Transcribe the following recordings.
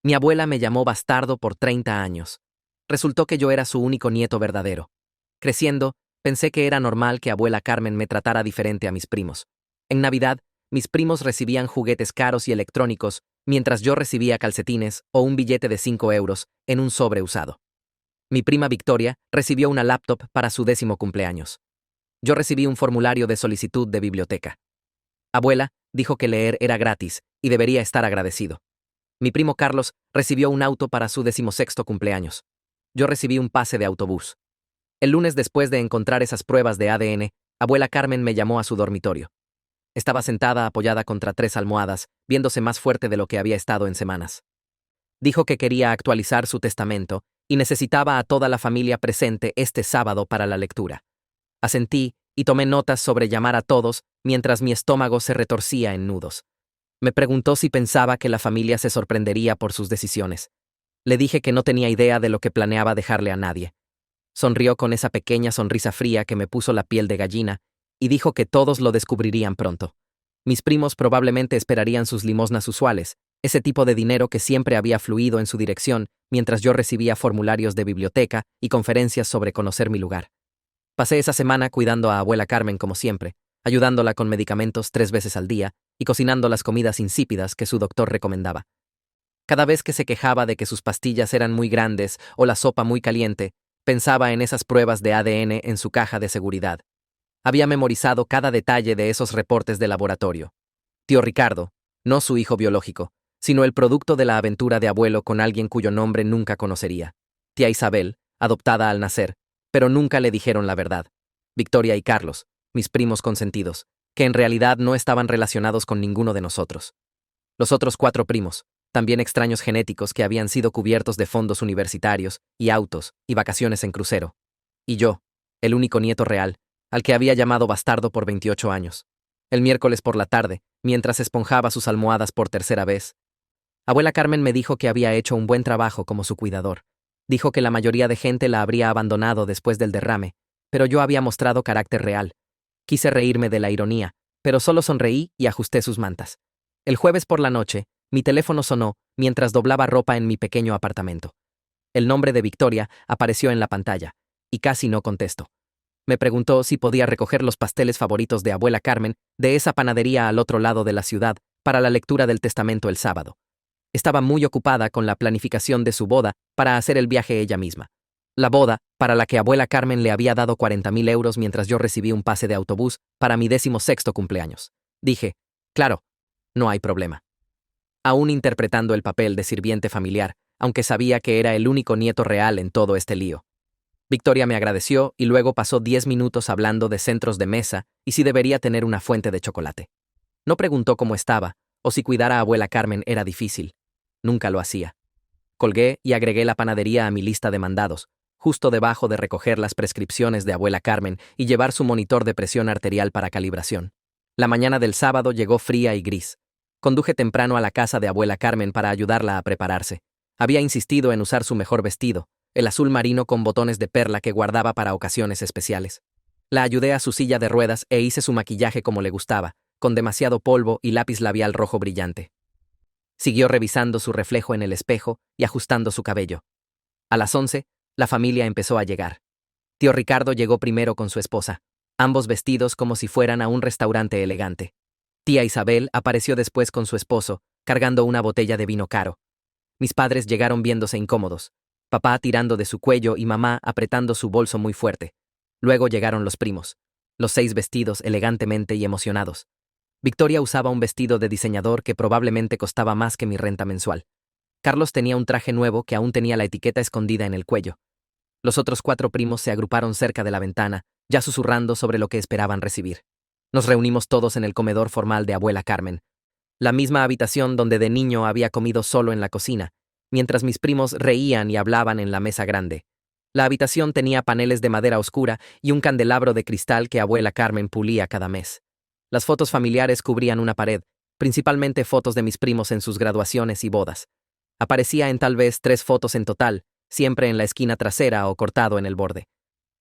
Mi abuela me llamó bastardo por 30 años. Resultó que yo era su único nieto verdadero. Creciendo, pensé que era normal que abuela Carmen me tratara diferente a mis primos. En Navidad, mis primos recibían juguetes caros y electrónicos, mientras yo recibía calcetines o un billete de 5 euros en un sobre usado. Mi prima Victoria recibió una laptop para su 10º cumpleaños. Yo recibí un formulario de solicitud de biblioteca. Abuela dijo que leer era gratis y debería estar agradecido. Mi primo Carlos recibió un auto para su 16º cumpleaños. Yo recibí un pase de autobús. El lunes, después de encontrar esas pruebas de ADN, abuela Carmen me llamó a su dormitorio. Estaba sentada apoyada contra 3 almohadas, viéndose más fuerte de lo que había estado en semanas. Dijo que quería actualizar su testamento y necesitaba a toda la familia presente este sábado para la lectura. Asentí y tomé notas sobre llamar a todos mientras mi estómago se retorcía en nudos. Me preguntó si pensaba que la familia se sorprendería por sus decisiones. Le dije que no tenía idea de lo que planeaba dejarle a nadie. Sonrió con esa pequeña sonrisa fría que me puso la piel de gallina y dijo que todos lo descubrirían pronto. Mis primos probablemente esperarían sus limosnas usuales, ese tipo de dinero que siempre había fluido en su dirección mientras yo recibía formularios de biblioteca y conferencias sobre conocer mi lugar. Pasé esa semana cuidando a abuela Carmen como siempre, ayudándola con medicamentos 3 veces al día y cocinando las comidas insípidas que su doctor recomendaba. Cada vez que se quejaba de que sus pastillas eran muy grandes o la sopa muy caliente, pensaba en esas pruebas de ADN en su caja de seguridad. Había memorizado cada detalle de esos reportes de laboratorio. Tío Ricardo, no su hijo biológico, sino el producto de la aventura de abuelo con alguien cuyo nombre nunca conocería. Tía Isabel, adoptada al nacer, pero nunca le dijeron la verdad. Victoria y Carlos, mis primos consentidos, que en realidad no estaban relacionados con ninguno de nosotros. Los otros 4 primos, también extraños genéticos que habían sido cubiertos de fondos universitarios, y autos, y vacaciones en crucero. Y yo, el único nieto real, al que había llamado bastardo por 28 años. El miércoles por la tarde, mientras esponjaba sus almohadas por 3ª vez. Abuela Carmen me dijo que había hecho un buen trabajo como su cuidador. Dijo que la mayoría de gente la habría abandonado después del derrame, pero yo había mostrado carácter real. Quise reírme de la ironía, pero solo sonreí y ajusté sus mantas. El jueves por la noche, mi teléfono sonó mientras doblaba ropa en mi pequeño apartamento. El nombre de Victoria apareció en la pantalla, y casi no contesto. Me preguntó si podía recoger los pasteles favoritos de abuela Carmen de esa panadería al otro lado de la ciudad para la lectura del testamento el sábado. Estaba muy ocupada con la planificación de su boda para hacer el viaje ella misma. La boda, para la que abuela Carmen le había dado 40.000 euros mientras yo recibí un pase de autobús para mi 16º cumpleaños. Dije, claro, no hay problema. Aún interpretando el papel de sirviente familiar, aunque sabía que era el único nieto real en todo este lío. Victoria me agradeció y luego pasó 10 minutos hablando de centros de mesa y si debería tener una fuente de chocolate. No preguntó cómo estaba, o si cuidar a abuela Carmen era difícil. Nunca lo hacía. Colgué y agregué la panadería a mi lista de mandados, justo debajo de recoger las prescripciones de abuela Carmen y llevar su monitor de presión arterial para calibración. La mañana del sábado llegó fría y gris. Conduje temprano a la casa de abuela Carmen para ayudarla a prepararse. Había insistido en usar su mejor vestido, el azul marino con botones de perla que guardaba para ocasiones especiales. La ayudé a su silla de ruedas e hice su maquillaje como le gustaba, con demasiado polvo y lápiz labial rojo brillante. Siguió revisando su reflejo en el espejo y ajustando su cabello. A las 11, la familia empezó a llegar. Tío Ricardo llegó primero con su esposa, ambos vestidos como si fueran a un restaurante elegante. Tía Isabel apareció después con su esposo, cargando una botella de vino caro. Mis padres llegaron viéndose incómodos, papá tirando de su cuello y mamá apretando su bolso muy fuerte. Luego llegaron los primos, los 6 vestidos elegantemente y emocionados. Victoria usaba un vestido de diseñador que probablemente costaba más que mi renta mensual. Carlos tenía un traje nuevo que aún tenía la etiqueta escondida en el cuello. Los otros 4 primos se agruparon cerca de la ventana, ya susurrando sobre lo que esperaban recibir. Nos reunimos todos en el comedor formal de abuela Carmen, la misma habitación donde de niño había comido solo en la cocina, mientras mis primos reían y hablaban en la mesa grande. La habitación tenía paneles de madera oscura y un candelabro de cristal que abuela Carmen pulía cada mes. Las fotos familiares cubrían una pared, principalmente fotos de mis primos en sus graduaciones y bodas. Aparecía en tal vez 3 fotos en total, siempre en la esquina trasera o cortado en el borde.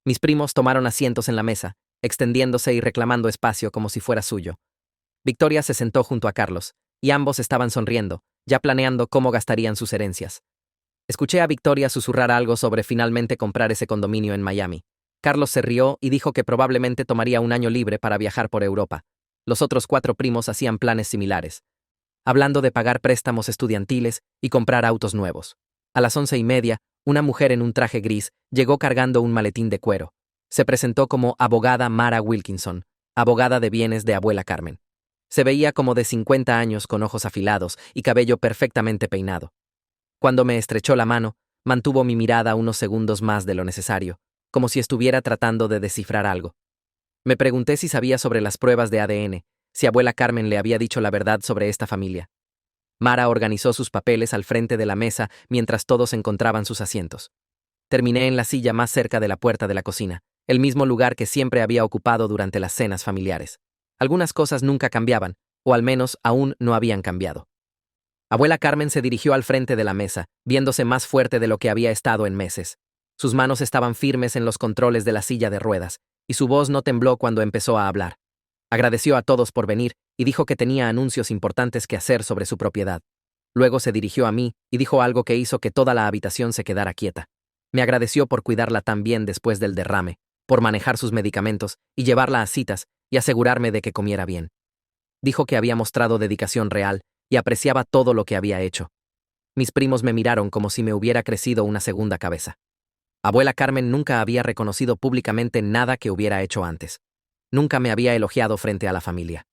Mis primos tomaron asientos en la mesa, extendiéndose y reclamando espacio como si fuera suyo. Victoria se sentó junto a Carlos, y ambos estaban sonriendo, ya planeando cómo gastarían sus herencias. Escuché a Victoria susurrar algo sobre finalmente comprar ese condominio en Miami. Carlos se rió y dijo que probablemente tomaría un año libre para viajar por Europa. Los otros 4 primos hacían planes similares, hablando de pagar préstamos estudiantiles y comprar autos nuevos. A las 11:30, una mujer en un traje gris llegó cargando un maletín de cuero. Se presentó como abogada Mara Wilkinson, abogada de bienes de abuela Carmen. Se veía como de 50 años con ojos afilados y cabello perfectamente peinado. Cuando me estrechó la mano, mantuvo mi mirada unos segundos más de lo necesario, como si estuviera tratando de descifrar algo. Me pregunté si sabía sobre las pruebas de ADN, si abuela Carmen le había dicho la verdad sobre esta familia. Mara organizó sus papeles al frente de la mesa mientras todos encontraban sus asientos. Terminé en la silla más cerca de la puerta de la cocina, el mismo lugar que siempre había ocupado durante las cenas familiares. Algunas cosas nunca cambiaban, o al menos aún no habían cambiado. Abuela Carmen se dirigió al frente de la mesa, viéndose más fuerte de lo que había estado en meses. Sus manos estaban firmes en los controles de la silla de ruedas, y su voz no tembló cuando empezó a hablar. Agradeció a todos por venir y dijo que tenía anuncios importantes que hacer sobre su propiedad. Luego se dirigió a mí y dijo algo que hizo que toda la habitación se quedara quieta. Me agradeció por cuidarla tan bien después del derrame, por manejar sus medicamentos y llevarla a citas y asegurarme de que comiera bien. Dijo que había mostrado dedicación real y apreciaba todo lo que había hecho. Mis primos me miraron como si me hubiera crecido una segunda cabeza. Abuela Carmen nunca había reconocido públicamente nada que hubiera hecho antes. Nunca me había elogiado frente a la familia.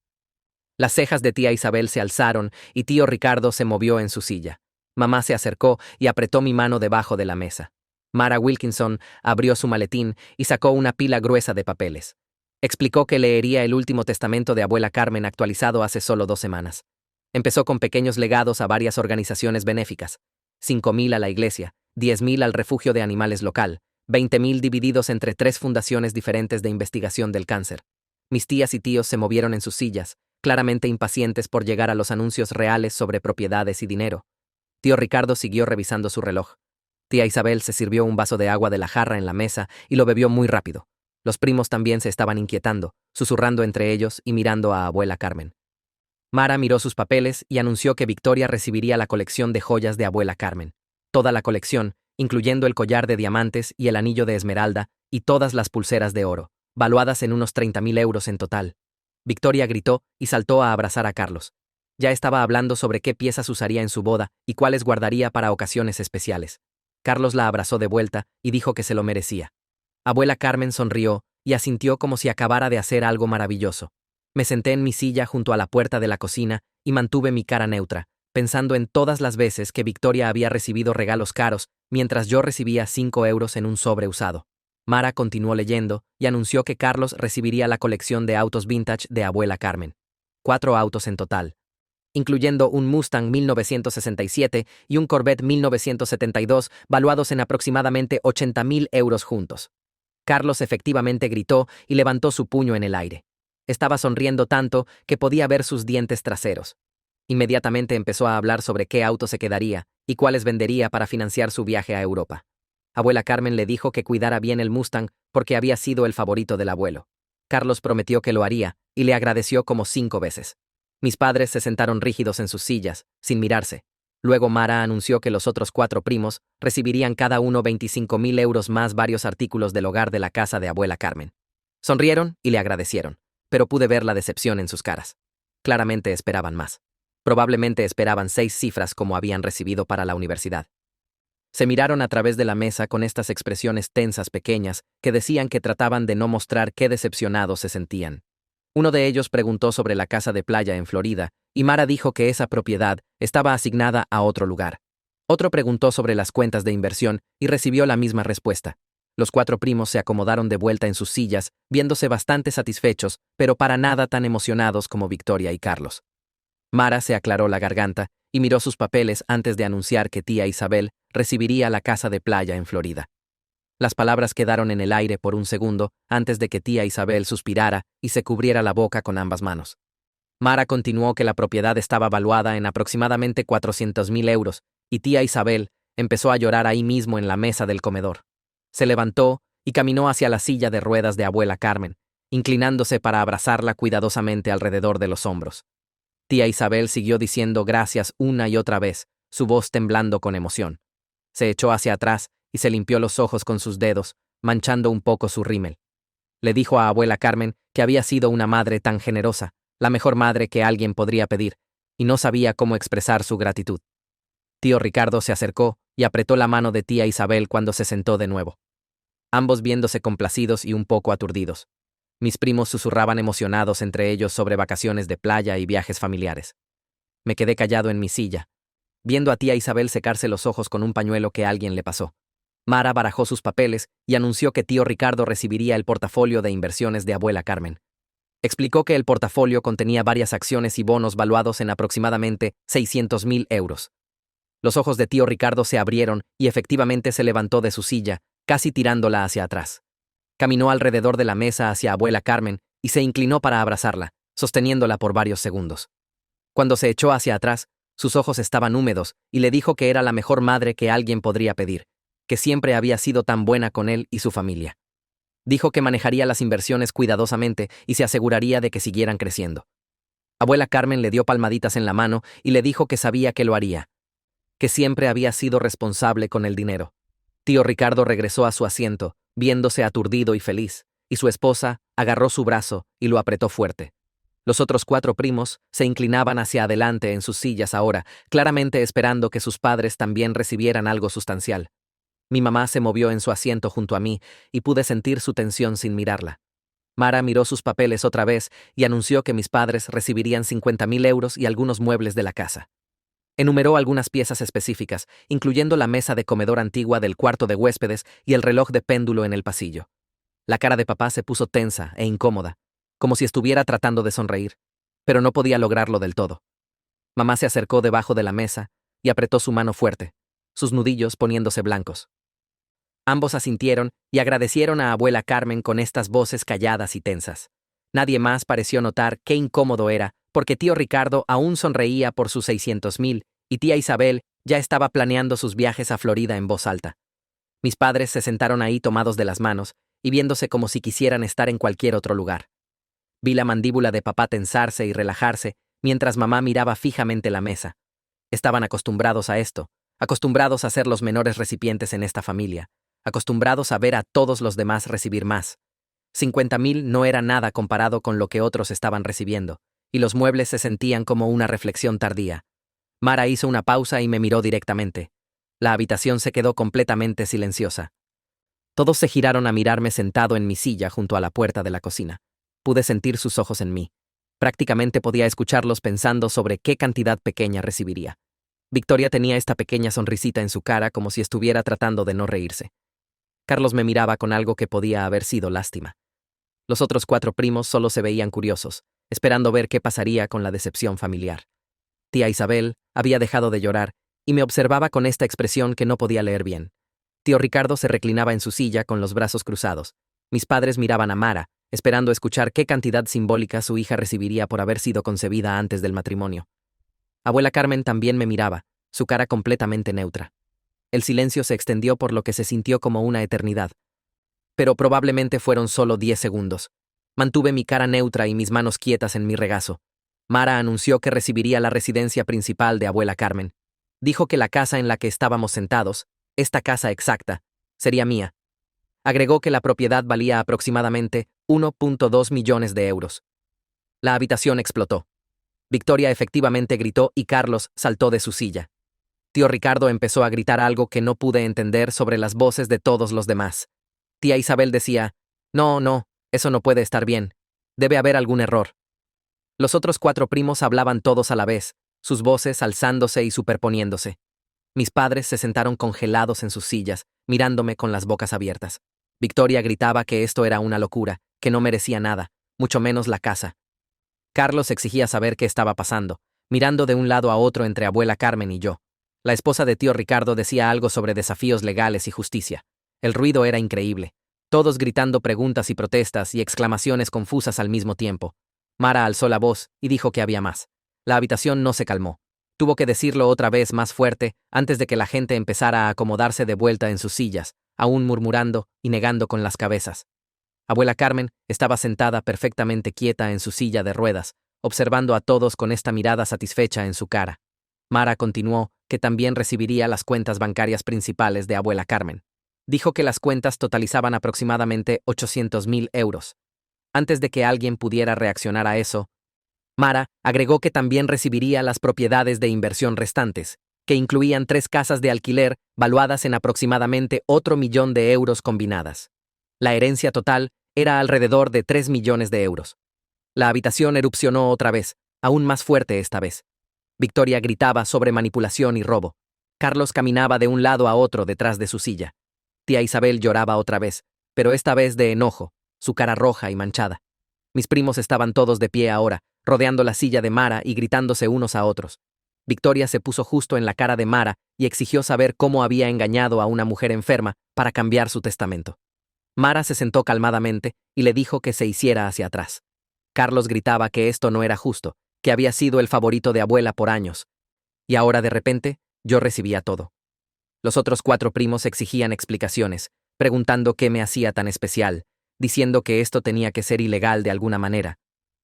Las cejas de tía Isabel se alzaron y tío Ricardo se movió en su silla. Mamá se acercó y apretó mi mano debajo de la mesa. Mara Wilkinson abrió su maletín y sacó una pila gruesa de papeles. Explicó que leería el último testamento de abuela Carmen actualizado hace solo 2 semanas. Empezó con pequeños legados a varias organizaciones benéficas. 5,000 a la iglesia, 10,000 al refugio de animales local, 20,000 divididos entre 3 fundaciones diferentes de investigación del cáncer. Mis tías y tíos se movieron en sus sillas, claramente impacientes por llegar a los anuncios reales sobre propiedades y dinero. Tío Ricardo siguió revisando su reloj. Tía Isabel se sirvió un vaso de agua de la jarra en la mesa y lo bebió muy rápido. Los primos también se estaban inquietando, susurrando entre ellos y mirando a abuela Carmen. Mara miró sus papeles y anunció que Victoria recibiría la colección de joyas de abuela Carmen. Toda la colección, incluyendo el collar de diamantes y el anillo de esmeralda y todas las pulseras de oro, valuadas en unos 30,000 euros en total. Victoria gritó y saltó a abrazar a Carlos. Ya estaba hablando sobre qué piezas usaría en su boda y cuáles guardaría para ocasiones especiales. Carlos la abrazó de vuelta y dijo que se lo merecía. Abuela Carmen sonrió y asintió como si acabara de hacer algo maravilloso. Me senté en mi silla junto a la puerta de la cocina y mantuve mi cara neutra, pensando en todas las veces que Victoria había recibido regalos caros mientras yo recibía 5 euros en un sobre usado. Mara continuó leyendo y anunció que Carlos recibiría la colección de autos vintage de abuela Carmen. 4 autos en total, incluyendo un Mustang 1967 y un Corvette 1972, valuados en aproximadamente 80,000 euros juntos. Carlos efectivamente gritó y levantó su puño en el aire. Estaba sonriendo tanto que podía ver sus dientes traseros. Inmediatamente empezó a hablar sobre qué auto se quedaría y cuáles vendería para financiar su viaje a Europa. Abuela Carmen le dijo que cuidara bien el Mustang porque había sido el favorito del abuelo. Carlos prometió que lo haría y le agradeció como 5 veces. Mis padres se sentaron rígidos en sus sillas, sin mirarse. Luego Mara anunció que los otros 4 primos recibirían cada uno 25,000 euros más varios artículos del hogar de la casa de abuela Carmen. Sonrieron y le agradecieron, pero pude ver la decepción en sus caras. Claramente esperaban más. Probablemente esperaban 6 cifras como habían recibido para la universidad. Se miraron a través de la mesa con estas expresiones tensas pequeñas que decían que trataban de no mostrar qué decepcionados se sentían. Uno de ellos preguntó sobre la casa de playa en Florida, y Mara dijo que esa propiedad estaba asignada a otro lugar. Otro preguntó sobre las cuentas de inversión y recibió la misma respuesta. Los 4 primos se acomodaron de vuelta en sus sillas, viéndose bastante satisfechos, pero para nada tan emocionados como Victoria y Carlos. Mara se aclaró la garganta y miró sus papeles antes de anunciar que tía Isabel recibiría la casa de playa en Florida. Las palabras quedaron en el aire por un segundo antes de que tía Isabel suspirara y se cubriera la boca con ambas manos. Mara continuó que la propiedad estaba valuada en aproximadamente 400,000 euros y tía Isabel empezó a llorar ahí mismo en la mesa del comedor. Se levantó y caminó hacia la silla de ruedas de abuela Carmen, inclinándose para abrazarla cuidadosamente alrededor de los hombros. Tía Isabel siguió diciendo gracias una y otra vez, su voz temblando con emoción. Se echó hacia atrás y se limpió los ojos con sus dedos, manchando un poco su rímel. Le dijo a abuela Carmen que había sido una madre tan generosa, la mejor madre que alguien podría pedir, y no sabía cómo expresar su gratitud. Tío Ricardo se acercó y apretó la mano de tía Isabel cuando se sentó de nuevo. Ambos viéndose complacidos y un poco aturdidos. Mis primos susurraban emocionados entre ellos sobre vacaciones de playa y viajes familiares. Me quedé callado en mi silla, viendo a tía Isabel secarse los ojos con un pañuelo que alguien le pasó. Mara barajó sus papeles y anunció que tío Ricardo recibiría el portafolio de inversiones de abuela Carmen. Explicó que el portafolio contenía varias acciones y bonos valuados en aproximadamente 600.000 euros. Los ojos de tío Ricardo se abrieron y efectivamente se levantó de su silla, casi tirándola hacia atrás. Caminó alrededor de la mesa hacia abuela Carmen y se inclinó para abrazarla, sosteniéndola por varios segundos. Cuando se echó hacia atrás, sus ojos estaban húmedos y le dijo que era la mejor madre que alguien podría pedir, que siempre había sido tan buena con él y su familia. Dijo que manejaría las inversiones cuidadosamente y se aseguraría de que siguieran creciendo. Abuela Carmen le dio palmaditas en la mano y le dijo que sabía que lo haría, que siempre había sido responsable con el dinero. Tío Ricardo regresó a su asiento, viéndose aturdido y feliz, y su esposa agarró su brazo y lo apretó fuerte. Los otros 4 primos se inclinaban hacia adelante en sus sillas ahora, claramente esperando que sus padres también recibieran algo sustancial. Mi mamá se movió en su asiento junto a mí y pude sentir su tensión sin mirarla. Mara miró sus papeles otra vez y anunció que mis padres recibirían 50.000 euros y algunos muebles de la casa. Enumeró algunas piezas específicas, incluyendo la mesa de comedor antigua del cuarto de huéspedes y el reloj de péndulo en el pasillo. La cara de papá se puso tensa e incómoda, como si estuviera tratando de sonreír, pero no podía lograrlo del todo. Mamá se acercó debajo de la mesa y apretó su mano fuerte, sus nudillos poniéndose blancos. Ambos asintieron y agradecieron a abuela Carmen con estas voces calladas y tensas. Nadie más pareció notar qué incómodo era, porque tío Ricardo aún sonreía por sus 600.000 y tía Isabel ya estaba planeando sus viajes a Florida en voz alta. Mis padres se sentaron ahí tomados de las manos y viéndose como si quisieran estar en cualquier otro lugar. Vi la mandíbula de papá tensarse y relajarse mientras mamá miraba fijamente la mesa. Estaban acostumbrados a esto, acostumbrados a ser los menores recipientes en esta familia, acostumbrados a ver a todos los demás recibir más. 50.000 no era nada comparado con lo que otros estaban recibiendo, y los muebles se sentían como una reflexión tardía. Mara hizo una pausa y me miró directamente. La habitación se quedó completamente silenciosa. Todos se giraron a mirarme sentado en mi silla junto a la puerta de la cocina. Pude sentir sus ojos en mí. Prácticamente podía escucharlos pensando sobre qué cantidad pequeña recibiría. Victoria tenía esta pequeña sonrisita en su cara como si estuviera tratando de no reírse. Carlos me miraba con algo que podía haber sido lástima. Los otros 4 primos solo se veían curiosos, esperando ver qué pasaría con la decepción familiar. Tía Isabel había dejado de llorar y me observaba con esta expresión que no podía leer bien. Tío Ricardo se reclinaba en su silla con los brazos cruzados. Mis padres miraban a Mara, esperando escuchar qué cantidad simbólica su hija recibiría por haber sido concebida antes del matrimonio. Abuela Carmen también me miraba, su cara completamente neutra. El silencio se extendió por lo que se sintió como una eternidad. Pero probablemente fueron solo 10 segundos. Mantuve mi cara neutra y mis manos quietas en mi regazo. Mara anunció que recibiría la residencia principal de abuela Carmen. Dijo que la casa en la que estábamos sentados, esta casa exacta, sería mía. Agregó que la propiedad valía aproximadamente 1.2 millones de euros. La habitación explotó. Victoria efectivamente gritó y Carlos saltó de su silla. Tío Ricardo empezó a gritar algo que no pude entender sobre las voces de todos los demás. Tía Isabel decía, no, eso no puede estar bien. Debe haber algún error. Los otros 4 primos hablaban todos a la vez, sus voces alzándose y superponiéndose. Mis padres se sentaron congelados en sus sillas, mirándome con las bocas abiertas. Victoria gritaba que esto era una locura, que no merecía nada, mucho menos la casa. Carlos exigía saber qué estaba pasando, mirando de un lado a otro entre abuela Carmen y yo. La esposa de tío Ricardo decía algo sobre desafíos legales y justicia. El ruido era increíble, todos gritando preguntas y protestas y exclamaciones confusas al mismo tiempo. Mara alzó la voz y dijo que había más. La habitación no se calmó. Tuvo que decirlo otra vez más fuerte antes de que la gente empezara a acomodarse de vuelta en sus sillas, aún murmurando y negando con las cabezas. Abuela Carmen estaba sentada perfectamente quieta en su silla de ruedas, observando a todos con esta mirada satisfecha en su cara. Mara continuó que también recibiría las cuentas bancarias principales de abuela Carmen. Dijo que las cuentas totalizaban aproximadamente 800.000 euros. Antes de que alguien pudiera reaccionar a eso, Mara agregó que también recibiría las propiedades de inversión restantes, que incluían 3 casas de alquiler valuadas en aproximadamente otro millón de euros combinadas. La herencia total era alrededor de 3 millones de euros. La habitación erupcionó otra vez, aún más fuerte esta vez. Victoria gritaba sobre manipulación y robo. Carlos caminaba de un lado a otro detrás de su silla. Tía Isabel lloraba otra vez, pero esta vez de enojo, su cara roja y manchada. Mis primos estaban todos de pie ahora, rodeando la silla de Mara y gritándose unos a otros. Victoria se puso justo en la cara de Mara y exigió saber cómo había engañado a una mujer enferma para cambiar su testamento. Mara se sentó calmadamente y le dijo que se hiciera hacia atrás. Carlos gritaba que esto no era justo, que había sido el favorito de abuela por años. Y ahora de repente, yo recibía todo. Los otros 4 primos exigían explicaciones, preguntando qué me hacía tan especial, diciendo que esto tenía que ser ilegal de alguna manera.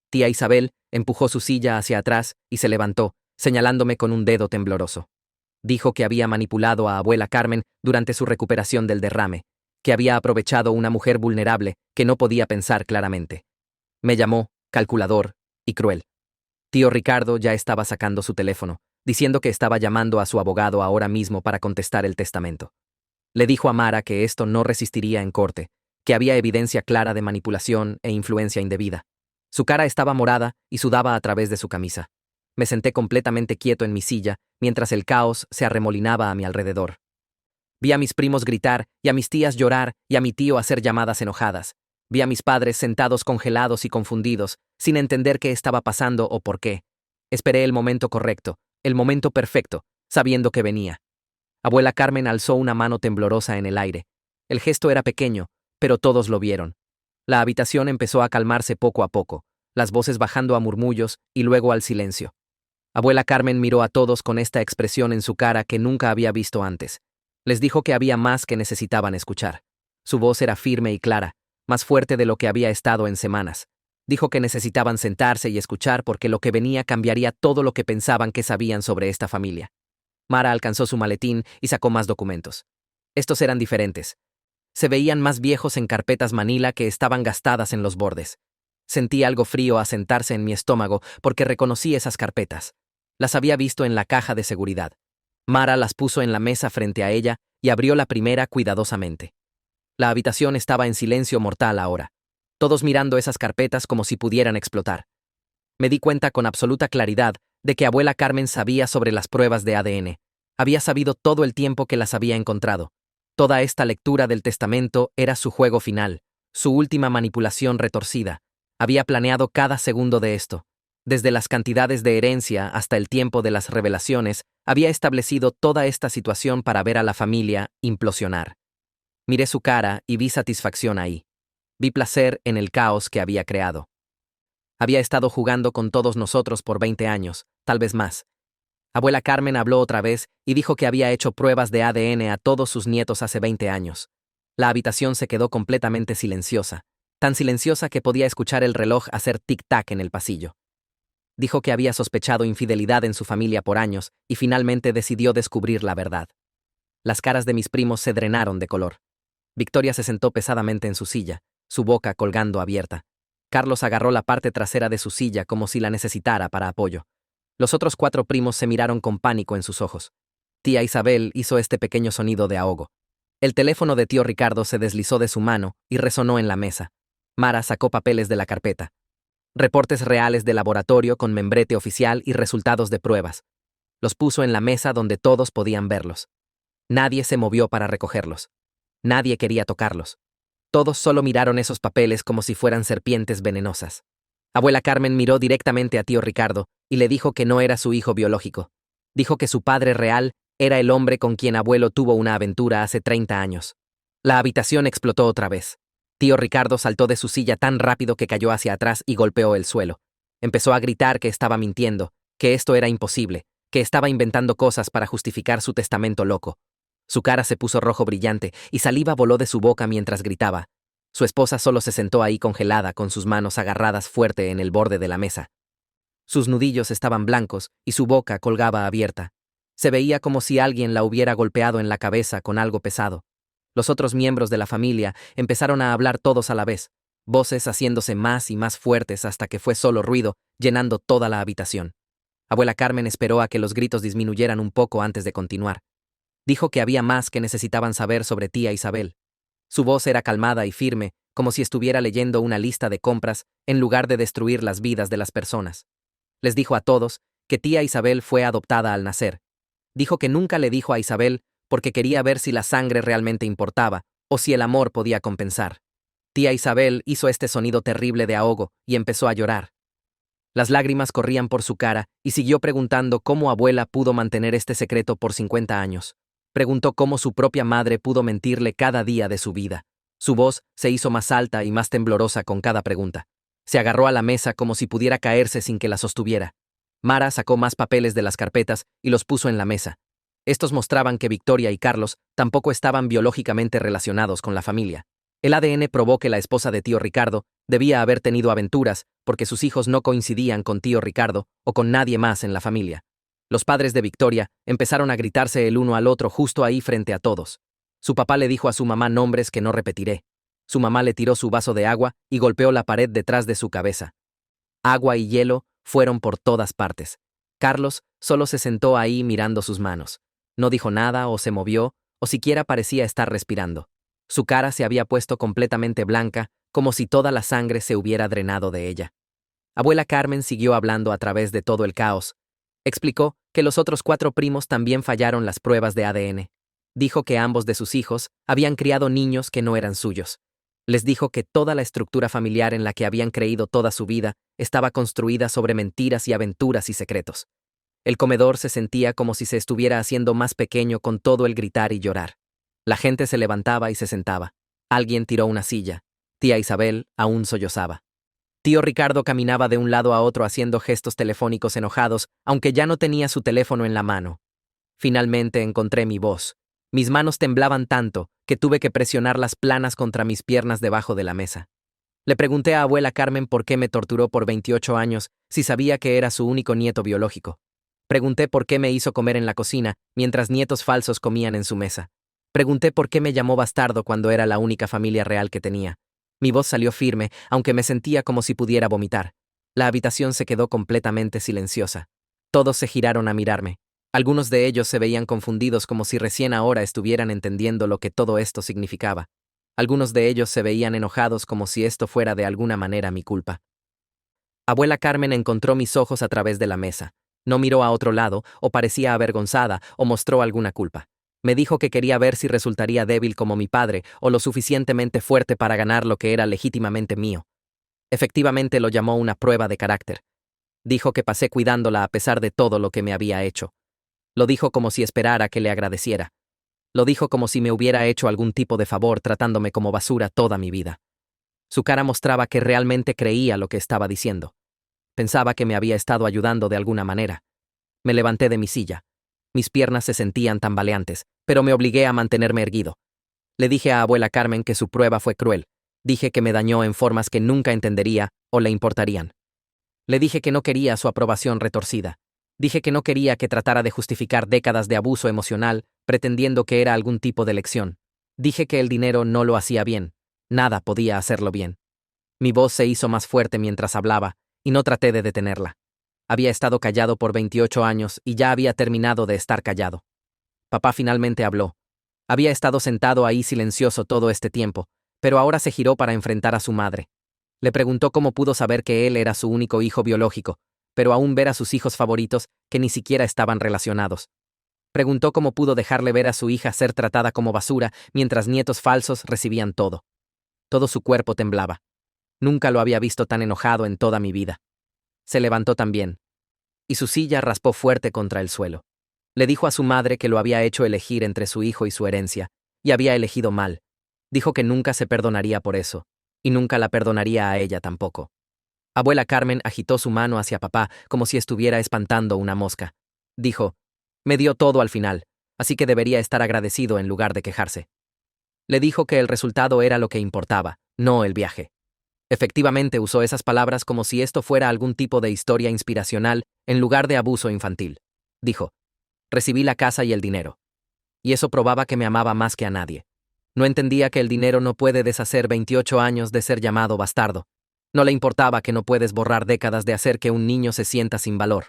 Tía Isabel empujó su silla hacia atrás y se levantó, señalándome con un dedo tembloroso. Dijo que había manipulado a abuela Carmen durante su recuperación del derrame, que había aprovechado una mujer vulnerable que no podía pensar claramente. Me llamó calculador y cruel. Tío Ricardo ya estaba sacando su teléfono, diciendo que estaba llamando a su abogado ahora mismo para contestar el testamento. Le dijo a Mara que esto no resistiría en corte, que había evidencia clara de manipulación e influencia indebida. Su cara estaba morada y sudaba a través de su camisa. Me senté completamente quieto en mi silla, mientras el caos se arremolinaba a mi alrededor. Vi a mis primos gritar, y a mis tías llorar, y a mi tío hacer llamadas enojadas. Vi a mis padres sentados congelados y confundidos, sin entender qué estaba pasando o por qué. Esperé el momento correcto, el momento perfecto, sabiendo que venía. Abuela Carmen alzó una mano temblorosa en el aire. El gesto era pequeño, pero todos lo vieron. La habitación empezó a calmarse poco a poco, las voces bajando a murmullos y luego al silencio. Abuela Carmen miró a todos con esta expresión en su cara que nunca había visto antes. Les dijo que había más que necesitaban escuchar. Su voz era firme y clara, más fuerte de lo que había estado en semanas. Dijo que necesitaban sentarse y escuchar porque lo que venía cambiaría todo lo que pensaban que sabían sobre esta familia. Mara alcanzó su maletín y sacó más documentos. Estos eran diferentes. Se veían más viejos en carpetas manila que estaban gastadas en los bordes. Sentí algo frío asentarse en mi estómago porque reconocí esas carpetas. Las había visto en la caja de seguridad. Mara las puso en la mesa frente a ella y abrió la primera cuidadosamente. La habitación estaba en silencio mortal ahora, todos mirando esas carpetas como si pudieran explotar. Me di cuenta con absoluta claridad de que abuela Carmen sabía sobre las pruebas de ADN. Había sabido todo el tiempo que las había encontrado. Toda esta lectura del testamento era su juego final, su última manipulación retorcida. Había planeado cada segundo de esto. Desde las cantidades de herencia hasta el tiempo de las revelaciones, había establecido toda esta situación para ver a la familia implosionar. Miré su cara y vi satisfacción ahí. Vi placer en el caos que había creado. Había estado jugando con todos nosotros por 20 años, tal vez más. Abuela Carmen habló otra vez y dijo que había hecho pruebas de ADN a todos sus nietos hace 20 años. La habitación se quedó completamente silenciosa, tan silenciosa que podía escuchar el reloj hacer tic-tac en el pasillo. Dijo que había sospechado infidelidad en su familia por años y finalmente decidió descubrir la verdad. Las caras de mis primos se drenaron de color. Victoria se sentó pesadamente en su silla, su boca colgando abierta. Carlos agarró la parte trasera de su silla como si la necesitara para apoyo. Los otros 4 primos se miraron con pánico en sus ojos. Tía Isabel hizo este pequeño sonido de ahogo. El teléfono de tío Ricardo se deslizó de su mano y resonó en la mesa. Mara sacó papeles de la carpeta. Reportes reales de laboratorio con membrete oficial y resultados de pruebas. Los puso en la mesa donde todos podían verlos. Nadie se movió para recogerlos. Nadie quería tocarlos. Todos solo miraron esos papeles como si fueran serpientes venenosas. Abuela Carmen miró directamente a tío Ricardo y le dijo que no era su hijo biológico. Dijo que su padre real era el hombre con quien abuelo tuvo una aventura hace 30 años. La habitación explotó otra vez. Tío Ricardo saltó de su silla tan rápido que cayó hacia atrás y golpeó el suelo. Empezó a gritar que estaba mintiendo, que esto era imposible, que estaba inventando cosas para justificar su testamento loco. Su cara se puso rojo brillante y saliva voló de su boca mientras gritaba. Su esposa solo se sentó ahí congelada con sus manos agarradas fuerte en el borde de la mesa. Sus nudillos estaban blancos y su boca colgaba abierta. Se veía como si alguien la hubiera golpeado en la cabeza con algo pesado. Los otros miembros de la familia empezaron a hablar todos a la vez, voces haciéndose más y más fuertes hasta que fue solo ruido, llenando toda la habitación. Abuela Carmen esperó a que los gritos disminuyeran un poco antes de continuar. Dijo que había más que necesitaban saber sobre tía Isabel. Su voz era calmada y firme, como si estuviera leyendo una lista de compras en lugar de destruir las vidas de las personas. Les dijo a todos que tía Isabel fue adoptada al nacer. Dijo que nunca le dijo a Isabel porque quería ver si la sangre realmente importaba o si el amor podía compensar. Tía Isabel hizo este sonido terrible de ahogo y empezó a llorar. Las lágrimas corrían por su cara y siguió preguntando cómo abuela pudo mantener este secreto por 50 años. Preguntó cómo su propia madre pudo mentirle cada día de su vida. Su voz se hizo más alta y más temblorosa con cada pregunta. Se agarró a la mesa como si pudiera caerse sin que la sostuviera. Mara sacó más papeles de las carpetas y los puso en la mesa. Estos mostraban que Victoria y Carlos tampoco estaban biológicamente relacionados con la familia. El ADN probó que la esposa de tío Ricardo debía haber tenido aventuras porque sus hijos no coincidían con tío Ricardo o con nadie más en la familia. Los padres de Victoria empezaron a gritarse el uno al otro justo ahí frente a todos. Su papá le dijo a su mamá nombres que no repetiré. Su mamá le tiró su vaso de agua y golpeó la pared detrás de su cabeza. Agua y hielo fueron por todas partes. Carlos solo se sentó ahí mirando sus manos. No dijo nada o se movió, o siquiera parecía estar respirando. Su cara se había puesto completamente blanca, como si toda la sangre se hubiera drenado de ella. Abuela Carmen siguió hablando a través de todo el caos. Explicó que los otros 4 primos también fallaron las pruebas de ADN. Dijo que ambos de sus hijos habían criado niños que no eran suyos. Les dijo que toda la estructura familiar en la que habían creído toda su vida estaba construida sobre mentiras y aventuras y secretos. El comedor se sentía como si se estuviera haciendo más pequeño con todo el gritar y llorar. La gente se levantaba y se sentaba. Alguien tiró una silla. Tía Isabel aún sollozaba. Tío Ricardo caminaba de un lado a otro haciendo gestos telefónicos enojados, aunque ya no tenía su teléfono en la mano. Finalmente encontré mi voz. Mis manos temblaban tanto que tuve que presionar las planas contra mis piernas debajo de la mesa. Le pregunté a abuela Carmen por qué me torturó por 28 años si sabía que era su único nieto biológico. Pregunté por qué me hizo comer en la cocina mientras nietos falsos comían en su mesa. Pregunté por qué me llamó bastardo cuando era la única familia real que tenía. Mi voz salió firme, aunque me sentía como si pudiera vomitar. La habitación se quedó completamente silenciosa. Todos se giraron a mirarme. Algunos de ellos se veían confundidos como si recién ahora estuvieran entendiendo lo que todo esto significaba. Algunos de ellos se veían enojados como si esto fuera de alguna manera mi culpa. Abuela Carmen encontró mis ojos a través de la mesa. No miró a otro lado, o parecía avergonzada, o mostró alguna culpa. Me dijo que quería ver si resultaría débil como mi padre o lo suficientemente fuerte para ganar lo que era legítimamente mío. Efectivamente lo llamó una prueba de carácter. Dijo que pasé cuidándola a pesar de todo lo que me había hecho. Lo dijo como si esperara que le agradeciera. Lo dijo como si me hubiera hecho algún tipo de favor tratándome como basura toda mi vida. Su cara mostraba que realmente creía lo que estaba diciendo. Pensaba que me había estado ayudando de alguna manera. Me levanté de mi silla. Mis piernas se sentían tambaleantes, pero me obligué a mantenerme erguido. Le dije a abuela Carmen que su prueba fue cruel. Dije que me dañó en formas que nunca entendería o le importarían. Le dije que no quería su aprobación retorcida. Dije que no quería que tratara de justificar décadas de abuso emocional pretendiendo que era algún tipo de lección. Dije que el dinero no lo hacía bien. Nada podía hacerlo bien. Mi voz se hizo más fuerte mientras hablaba, y no traté de detenerla. Había estado callado por 28 años y ya había terminado de estar callado. Papá finalmente habló. Había estado sentado ahí silencioso todo este tiempo, pero ahora se giró para enfrentar a su madre. Le preguntó cómo pudo saber que él era su único hijo biológico, pero aún ver a sus hijos favoritos que ni siquiera estaban relacionados. Preguntó cómo pudo dejarle ver a su hija ser tratada como basura mientras nietos falsos recibían todo. Todo su cuerpo temblaba. Nunca lo había visto tan enojado en toda mi vida. Se levantó también, y su silla raspó fuerte contra el suelo. Le dijo a su madre que lo había hecho elegir entre su hijo y su herencia, y había elegido mal. Dijo que nunca se perdonaría por eso, y nunca la perdonaría a ella tampoco. Abuela Carmen agitó su mano hacia papá como si estuviera espantando una mosca. Dijo, me dio todo al final, así que debería estar agradecido en lugar de quejarse. Le dijo que el resultado era lo que importaba, no el viaje. Efectivamente usó esas palabras como si esto fuera algún tipo de historia inspiracional en lugar de abuso infantil. Dijo, recibí la casa y el dinero. Y eso probaba que me amaba más que a nadie. No entendía que el dinero no puede deshacer 28 años de ser llamado bastardo. No le importaba que no puedes borrar décadas de hacer que un niño se sienta sin valor.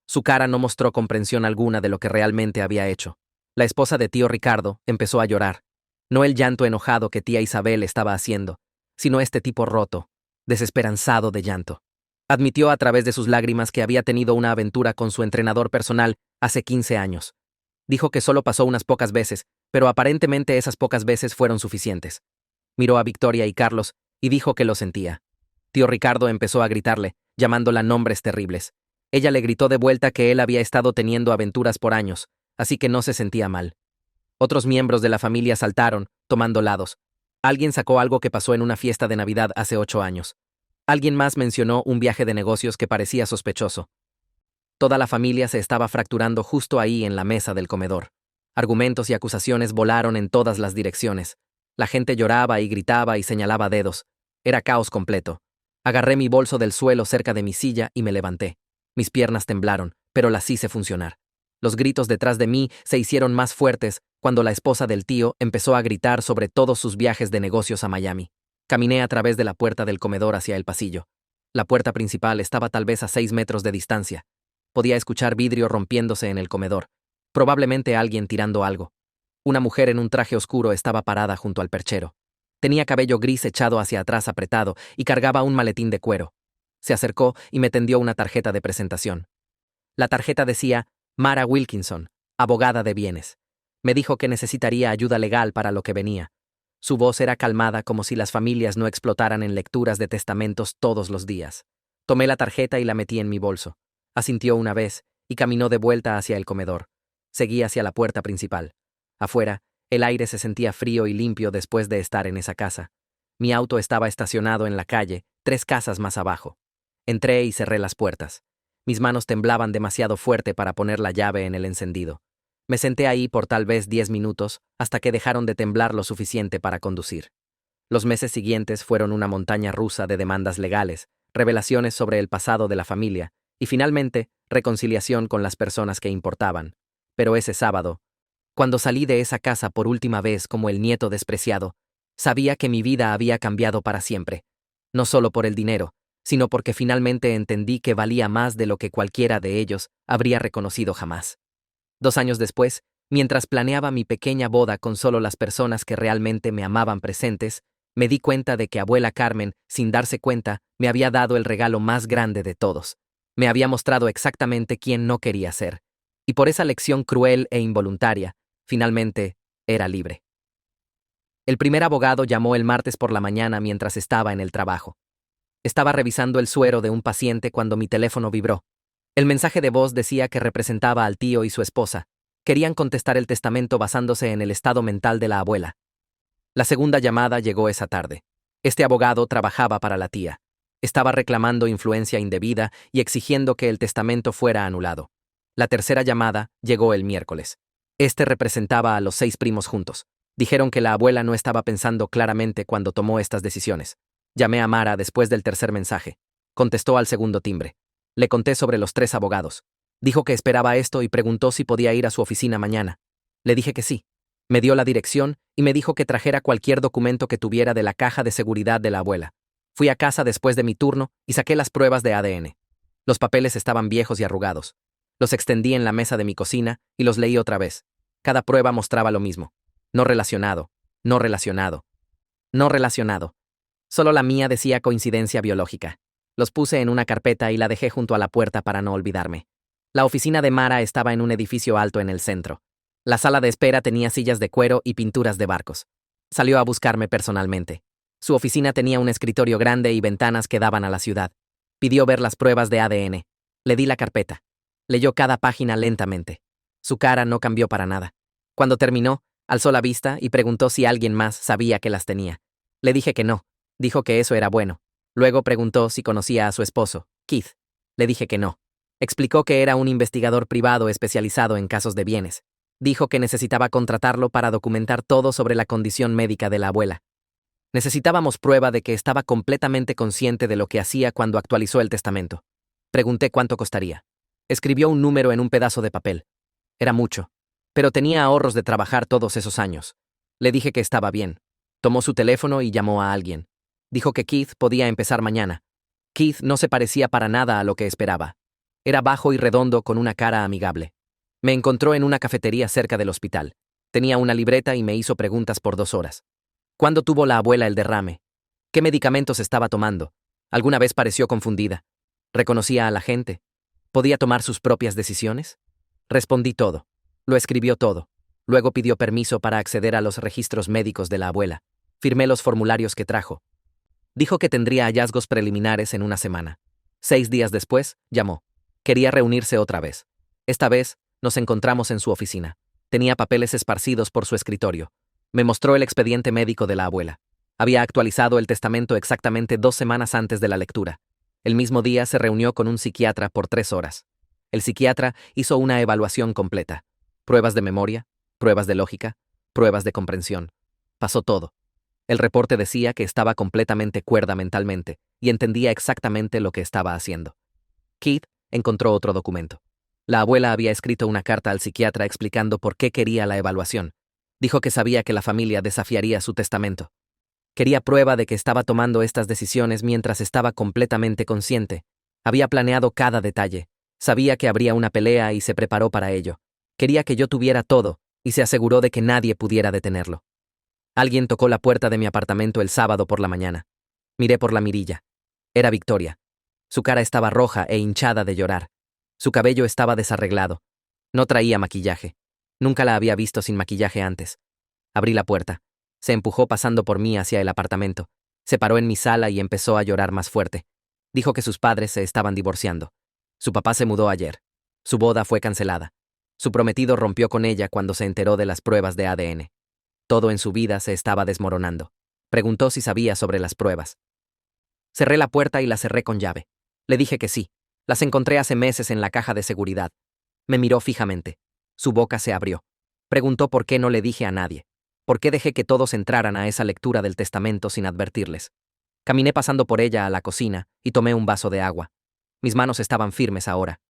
Su cara no mostró comprensión alguna de lo que realmente había hecho. La esposa de tío Ricardo empezó a llorar. No el llanto enojado que tía Isabel estaba haciendo, sino este tipo roto, desesperanzado de llanto. Admitió a través de sus lágrimas que había tenido una aventura con su entrenador personal hace 15 años. Dijo que solo pasó unas pocas veces, pero aparentemente esas pocas veces fueron suficientes. Miró a Victoria y Carlos y dijo que lo sentía. Tío Ricardo empezó a gritarle, llamándola nombres terribles. Ella le gritó de vuelta que él había estado teniendo aventuras por años, así que no se sentía mal. Otros miembros de la familia saltaron, tomando lados. Alguien sacó algo que pasó en una fiesta de Navidad hace 8 años. Alguien más mencionó un viaje de negocios que parecía sospechoso. Toda la familia se estaba fracturando justo ahí en la mesa del comedor. Argumentos y acusaciones volaron en todas las direcciones. La gente lloraba y gritaba y señalaba dedos. Era caos completo. Agarré mi bolso del suelo cerca de mi silla y me levanté. Mis piernas temblaron, pero las hice funcionar. Los gritos detrás de mí se hicieron más fuertes cuando la esposa del tío empezó a gritar sobre todos sus viajes de negocios a Miami. Caminé a través de la puerta del comedor hacia el pasillo. La puerta principal estaba tal vez a 6 metros de distancia. Podía escuchar vidrio rompiéndose en el comedor. Probablemente alguien tirando algo. Una mujer en un traje oscuro estaba parada junto al perchero. Tenía cabello gris echado hacia atrás apretado y cargaba un maletín de cuero. Se acercó y me tendió una tarjeta de presentación. La tarjeta decía Mara Wilkinson, abogada de bienes. Me dijo que necesitaría ayuda legal para lo que venía. Su voz era calmada como si las familias no explotaran en lecturas de testamentos todos los días. Tomé la tarjeta y la metí en mi bolso. Asintió una vez y caminó de vuelta hacia el comedor. Seguí hacia la puerta principal. Afuera, el aire se sentía frío y limpio después de estar en esa casa. Mi auto estaba estacionado en la calle, 3 casas más abajo. Entré y cerré las puertas. Mis manos temblaban demasiado fuerte para poner la llave en el encendido. Me senté ahí por tal vez 10 minutos, hasta que dejaron de temblar lo suficiente para conducir. Los meses siguientes fueron una montaña rusa de demandas legales, revelaciones sobre el pasado de la familia, y finalmente, reconciliación con las personas que importaban. Pero ese sábado, cuando salí de esa casa por última vez como el nieto despreciado, sabía que mi vida había cambiado para siempre. No solo por el dinero, sino porque finalmente entendí que valía más de lo que cualquiera de ellos habría reconocido jamás. 2 años después, mientras planeaba mi pequeña boda con solo las personas que realmente me amaban presentes, me di cuenta de que abuela Carmen, sin darse cuenta, me había dado el regalo más grande de todos. Me había mostrado exactamente quién no quería ser. Y por esa lección cruel e involuntaria, finalmente, era libre. El primer abogado llamó el martes por la mañana mientras estaba en el trabajo. Estaba revisando el suero de un paciente cuando mi teléfono vibró. El mensaje de voz decía que representaba al tío y su esposa. Querían contestar el testamento basándose en el estado mental de la abuela. La segunda llamada llegó esa tarde. Este abogado trabajaba para la tía. Estaba reclamando influencia indebida y exigiendo que el testamento fuera anulado. La tercera llamada llegó el miércoles. Este representaba a los 6 primos juntos. Dijeron que la abuela no estaba pensando claramente cuando tomó estas decisiones. Llamé a Mara después del tercer mensaje. Contestó al segundo timbre. Le conté sobre los 3 abogados. Dijo que esperaba esto y preguntó si podía ir a su oficina mañana. Le dije que sí. Me dio la dirección y me dijo que trajera cualquier documento que tuviera de la caja de seguridad de la abuela. Fui a casa después de mi turno y saqué las pruebas de ADN. Los papeles estaban viejos y arrugados. Los extendí en la mesa de mi cocina y los leí otra vez. Cada prueba mostraba lo mismo. No relacionado, no relacionado, no relacionado. Solo la mía decía coincidencia biológica. Los puse en una carpeta y la dejé junto a la puerta para no olvidarme. La oficina de Mara estaba en un edificio alto en el centro. La sala de espera tenía sillas de cuero y pinturas de barcos. Salió a buscarme personalmente. Su oficina tenía un escritorio grande y ventanas que daban a la ciudad. Pidió ver las pruebas de ADN. Le di la carpeta. Leyó cada página lentamente. Su cara no cambió para nada. Cuando terminó, alzó la vista y preguntó si alguien más sabía que las tenía. Le dije que no. Dijo que eso era bueno. Luego preguntó si conocía a su esposo, Keith. Le dije que no. Explicó que era un investigador privado especializado en casos de bienes. Dijo que necesitaba contratarlo para documentar todo sobre la condición médica de la abuela. Necesitábamos prueba de que estaba completamente consciente de lo que hacía cuando actualizó el testamento. Pregunté cuánto costaría. Escribió un número en un pedazo de papel. Era mucho, pero tenía ahorros de trabajar todos esos años. Le dije que estaba bien. Tomó su teléfono y llamó a alguien. Dijo que Keith podía empezar mañana. Keith no se parecía para nada a lo que esperaba. Era bajo y redondo con una cara amigable. Me encontró en una cafetería cerca del hospital. Tenía una libreta y me hizo preguntas por 2 horas. ¿Cuándo tuvo la abuela el derrame? ¿Qué medicamentos estaba tomando? ¿Alguna vez pareció confundida? ¿Reconocía a la gente? ¿Podía tomar sus propias decisiones? Respondí todo. Lo escribió todo. Luego pidió permiso para acceder a los registros médicos de la abuela. Firmé los formularios que trajo. Dijo que tendría hallazgos preliminares en una semana. 6 días después, llamó. Quería reunirse otra vez. Esta vez, nos encontramos en su oficina. Tenía papeles esparcidos por su escritorio. Me mostró el expediente médico de la abuela. Había actualizado el testamento exactamente 2 semanas antes de la lectura. El mismo día se reunió con un psiquiatra por 3 horas. El psiquiatra hizo una evaluación completa. Pruebas de memoria, pruebas de lógica, pruebas de comprensión. Pasó todo. El reporte decía que estaba completamente cuerda mentalmente y entendía exactamente lo que estaba haciendo. Keith encontró otro documento. La abuela había escrito una carta al psiquiatra explicando por qué quería la evaluación. Dijo que sabía que la familia desafiaría su testamento. Quería prueba de que estaba tomando estas decisiones mientras estaba completamente consciente. Había planeado cada detalle. Sabía que habría una pelea y se preparó para ello. Quería que yo tuviera todo, y se aseguró de que nadie pudiera detenerlo. Alguien tocó la puerta de mi apartamento el sábado por la mañana. Miré por la mirilla. Era Victoria. Su cara estaba roja e hinchada de llorar. Su cabello estaba desarreglado. No traía maquillaje. Nunca la había visto sin maquillaje antes. Abrí la puerta. Se empujó pasando por mí hacia el apartamento. Se paró en mi sala y empezó a llorar más fuerte. Dijo que sus padres se estaban divorciando. Su papá se mudó ayer. Su boda fue cancelada. Su prometido rompió con ella cuando se enteró de las pruebas de ADN. Todo en su vida se estaba desmoronando. Preguntó si sabía sobre las pruebas. Cerré la puerta y la cerré con llave. Le dije que sí. Las encontré hace meses en la caja de seguridad. Me miró fijamente. Su boca se abrió. Preguntó por qué no le dije a nadie. ¿Por qué dejé que todos entraran a esa lectura del testamento sin advertirles? Caminé pasando por ella a la cocina y tomé un vaso de agua. Mis manos estaban firmes ahora.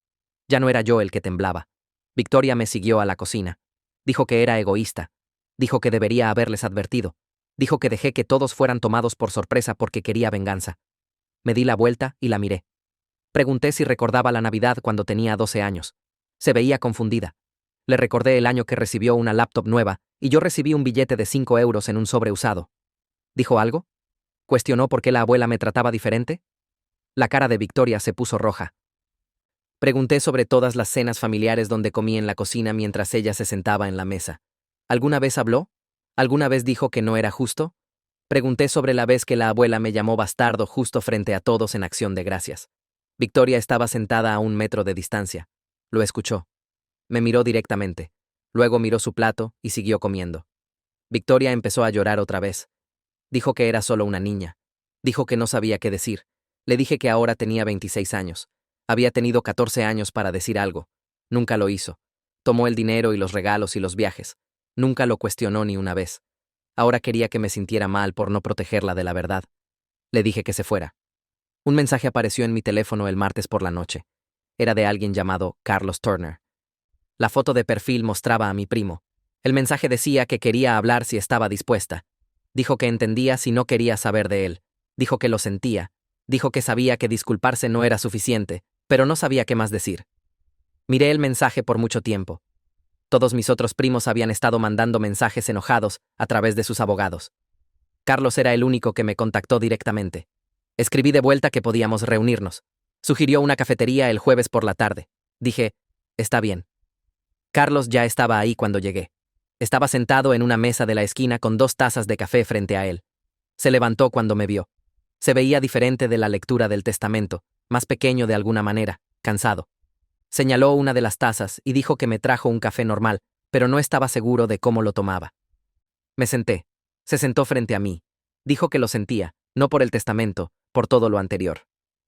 Ya no era yo el que temblaba. Victoria me siguió a la cocina. Dijo que era egoísta. Dijo que debería haberles advertido. Dijo que dejé que todos fueran tomados por sorpresa porque quería venganza. Me di la vuelta y la miré. Pregunté si recordaba la Navidad cuando tenía 12 años. Se veía confundida. Le recordé el año que recibió una laptop nueva y yo recibí un billete de 5 euros en un sobre usado. ¿Dijo algo? ¿Cuestionó por qué la abuela me trataba diferente? La cara de Victoria se puso roja. Pregunté sobre todas las cenas familiares donde comí en la cocina mientras ella se sentaba en la mesa. ¿Alguna vez habló? ¿Alguna vez dijo que no era justo? Pregunté sobre la vez que la abuela me llamó bastardo justo frente a todos en acción de gracias. Victoria estaba sentada a 1 metro de distancia. Lo escuchó. Me miró directamente. Luego miró su plato y siguió comiendo. Victoria empezó a llorar otra vez. Dijo que era solo una niña. Dijo que no sabía qué decir. Le dije que ahora tenía 26 años. Había tenido 14 años para decir algo. Nunca lo hizo. Tomó el dinero y los regalos y los viajes. Nunca lo cuestionó ni una vez. Ahora quería que me sintiera mal por no protegerla de la verdad. Le dije que se fuera. Un mensaje apareció en mi teléfono el martes por la noche. Era de alguien llamado Carlos Turner. La foto de perfil mostraba a mi primo. El mensaje decía que quería hablar si estaba dispuesta. Dijo que entendía si no quería saber de él. Dijo que lo sentía. Dijo que sabía que disculparse no era suficiente, pero no sabía qué más decir. Miré el mensaje por mucho tiempo. Todos mis otros primos habían estado mandando mensajes enojados a través de sus abogados. Carlos era el único que me contactó directamente. Escribí de vuelta que podíamos reunirnos. Sugirió una cafetería el jueves por la tarde. Dije, está bien. Carlos ya estaba ahí cuando llegué. Estaba sentado en una mesa de la esquina con 2 tazas de café frente a él. Se levantó cuando me vio. Se veía diferente de la lectura del testamento, más pequeño de alguna manera, cansado. Señaló una de las tazas y dijo que me trajo un café normal, pero no estaba seguro de cómo lo tomaba. Me senté. Se sentó frente a mí. Dijo que lo sentía, no por el testamento, por todo lo anterior.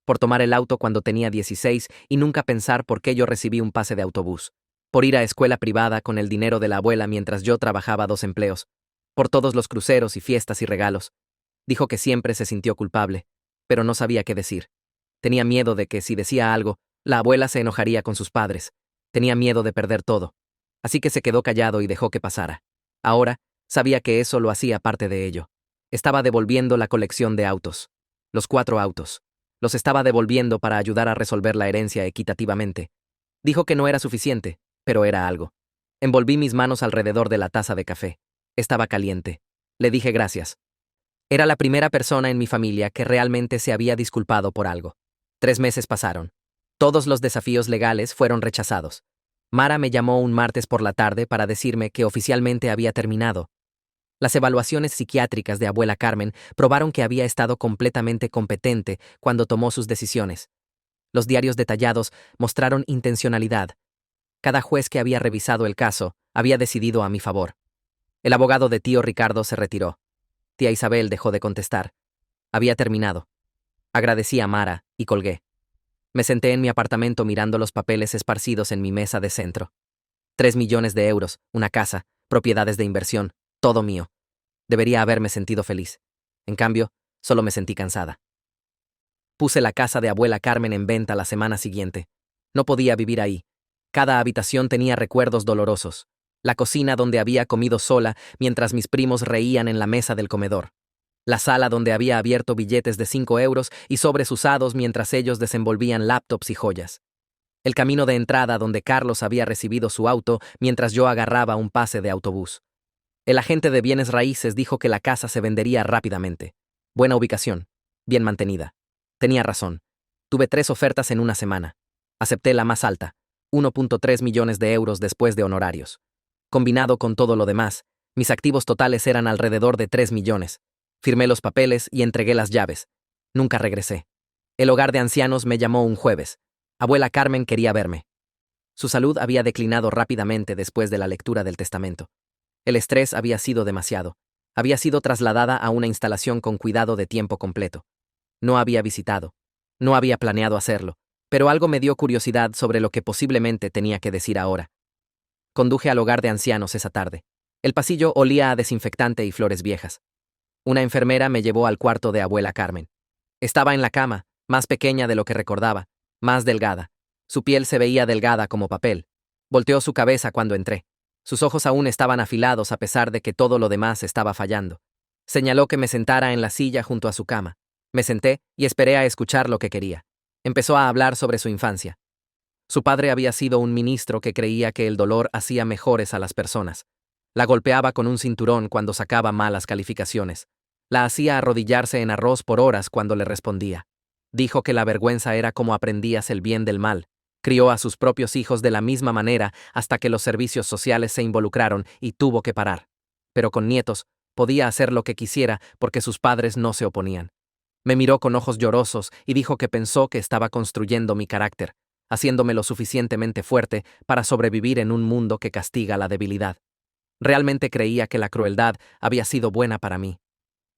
Por tomar el auto cuando tenía 16 y nunca pensar por qué yo recibí un pase de autobús. Por ir a escuela privada con el dinero de la abuela mientras yo trabajaba 2 empleos. Por todos los cruceros y fiestas y regalos. Dijo que siempre se sintió culpable, pero no sabía qué decir. Tenía miedo de que si decía algo, la abuela se enojaría con sus padres. Tenía miedo de perder todo. Así que se quedó callado y dejó que pasara. Ahora, sabía que eso lo hacía parte de ello. Estaba devolviendo la colección de autos. Los 4 autos. Los estaba devolviendo para ayudar a resolver la herencia equitativamente. Dijo que no era suficiente, pero era algo. Envolví mis manos alrededor de la taza de café. Estaba caliente. Le dije gracias. Era la primera persona en mi familia que realmente se había disculpado por algo. 3 meses pasaron. Todos los desafíos legales fueron rechazados. Mara me llamó un martes por la tarde para decirme que oficialmente había terminado. Las evaluaciones psiquiátricas de abuela Carmen probaron que había estado completamente competente cuando tomó sus decisiones. Los diarios detallados mostraron intencionalidad. Cada juez que había revisado el caso había decidido a mi favor. El abogado de tío Ricardo se retiró. Tía Isabel dejó de contestar. Había terminado. Agradecí a Mara y colgué. Me senté en mi apartamento mirando los papeles esparcidos en mi mesa de centro. 3 millones de euros, una casa, propiedades de inversión, todo mío. Debería haberme sentido feliz. En cambio, solo me sentí cansada. Puse la casa de abuela Carmen en venta la semana siguiente. No podía vivir ahí. Cada habitación tenía recuerdos dolorosos. La cocina donde había comido sola mientras mis primos reían en la mesa del comedor. La sala donde había abierto billetes de 5 euros y sobres usados mientras ellos desenvolvían laptops y joyas. El camino de entrada donde Carlos había recibido su auto mientras yo agarraba un pase de autobús. El agente de bienes raíces dijo que la casa se vendería rápidamente. Buena ubicación. Bien mantenida. Tenía razón. Tuve 3 ofertas en una semana. Acepté la más alta, 1.3 millones de euros después de honorarios. Combinado con todo lo demás, mis activos totales eran alrededor de 3 millones. Firmé los papeles y entregué las llaves. Nunca regresé. El hogar de ancianos me llamó un jueves. Abuela Carmen quería verme. Su salud había declinado rápidamente después de la lectura del testamento. El estrés había sido demasiado. Había sido trasladada a una instalación con cuidado de tiempo completo. No había visitado. No había planeado hacerlo, pero algo me dio curiosidad sobre lo que posiblemente tenía que decir ahora. Conduje al hogar de ancianos esa tarde. El pasillo olía a desinfectante y flores viejas. Una enfermera me llevó al cuarto de abuela Carmen. Estaba en la cama, más pequeña de lo que recordaba, más delgada. Su piel se veía delgada como papel. Volteó su cabeza cuando entré. Sus ojos aún estaban afilados a pesar de que todo lo demás estaba fallando. Señaló que me sentara en la silla junto a su cama. Me senté y esperé a escuchar lo que quería. Empezó a hablar sobre su infancia. Su padre había sido un ministro que creía que el dolor hacía mejores a las personas. La golpeaba con un cinturón cuando sacaba malas calificaciones. La hacía arrodillarse en arroz por horas cuando le respondía. Dijo que la vergüenza era como aprendías el bien del mal. Crió a sus propios hijos de la misma manera hasta que los servicios sociales se involucraron y tuvo que parar. Pero con nietos, podía hacer lo que quisiera porque sus padres no se oponían. Me miró con ojos llorosos y dijo que pensó que estaba construyendo mi carácter, haciéndome lo suficientemente fuerte para sobrevivir en un mundo que castiga la debilidad. Realmente creía que la crueldad había sido buena para mí.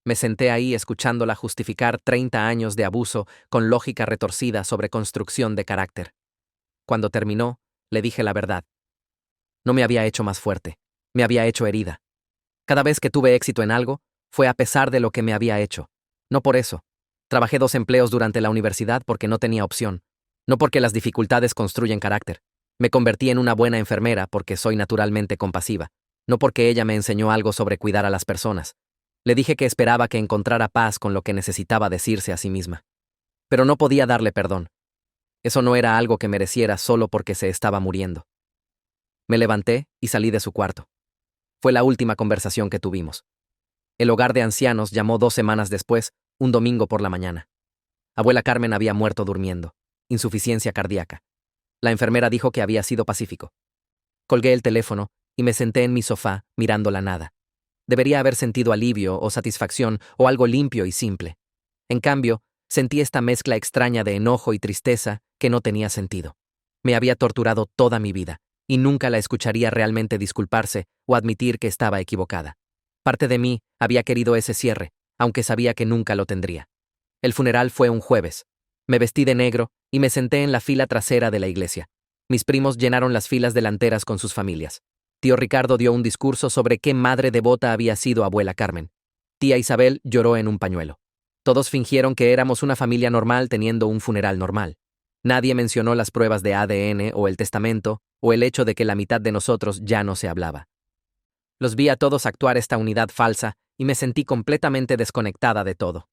Me senté ahí escuchándola justificar 30 años de abuso con lógica retorcida sobre construcción de carácter. Cuando terminó, le dije la verdad. No me había hecho más fuerte, me había hecho herida. Cada vez que tuve éxito en algo, fue a pesar de lo que me había hecho. No por eso. Trabajé 2 empleos durante la universidad porque no tenía opción. No porque las dificultades construyen carácter. Me convertí en una buena enfermera porque soy naturalmente compasiva. No porque ella me enseñó algo sobre cuidar a las personas. Le dije que esperaba que encontrara paz con lo que necesitaba decirse a sí misma. Pero no podía darle perdón. Eso no era algo que mereciera solo porque se estaba muriendo. Me levanté y salí de su cuarto. Fue la última conversación que tuvimos. El hogar de ancianos llamó 2 semanas después, un domingo por la mañana. Abuela Carmen había muerto durmiendo. Insuficiencia cardíaca. La enfermera dijo que había sido pacífico. Colgué el teléfono y me senté en mi sofá mirando la nada. Debería haber sentido alivio o satisfacción o algo limpio y simple. En cambio, sentí esta mezcla extraña de enojo y tristeza que no tenía sentido. Me había torturado toda mi vida, y nunca la escucharía realmente disculparse o admitir que estaba equivocada. Parte de mí había querido ese cierre, aunque sabía que nunca lo tendría. El funeral fue un jueves. Me vestí de negro y me senté en la fila trasera de la iglesia. Mis primos llenaron las filas delanteras con sus familias. Tío Ricardo dio un discurso sobre qué madre devota había sido abuela Carmen. Tía Isabel lloró en un pañuelo. Todos fingieron que éramos una familia normal teniendo un funeral normal. Nadie mencionó las pruebas de ADN o el testamento, o el hecho de que la mitad de nosotros ya no se hablaba. Los vi a todos actuar esta unidad falsa y me sentí completamente desconectada de todo.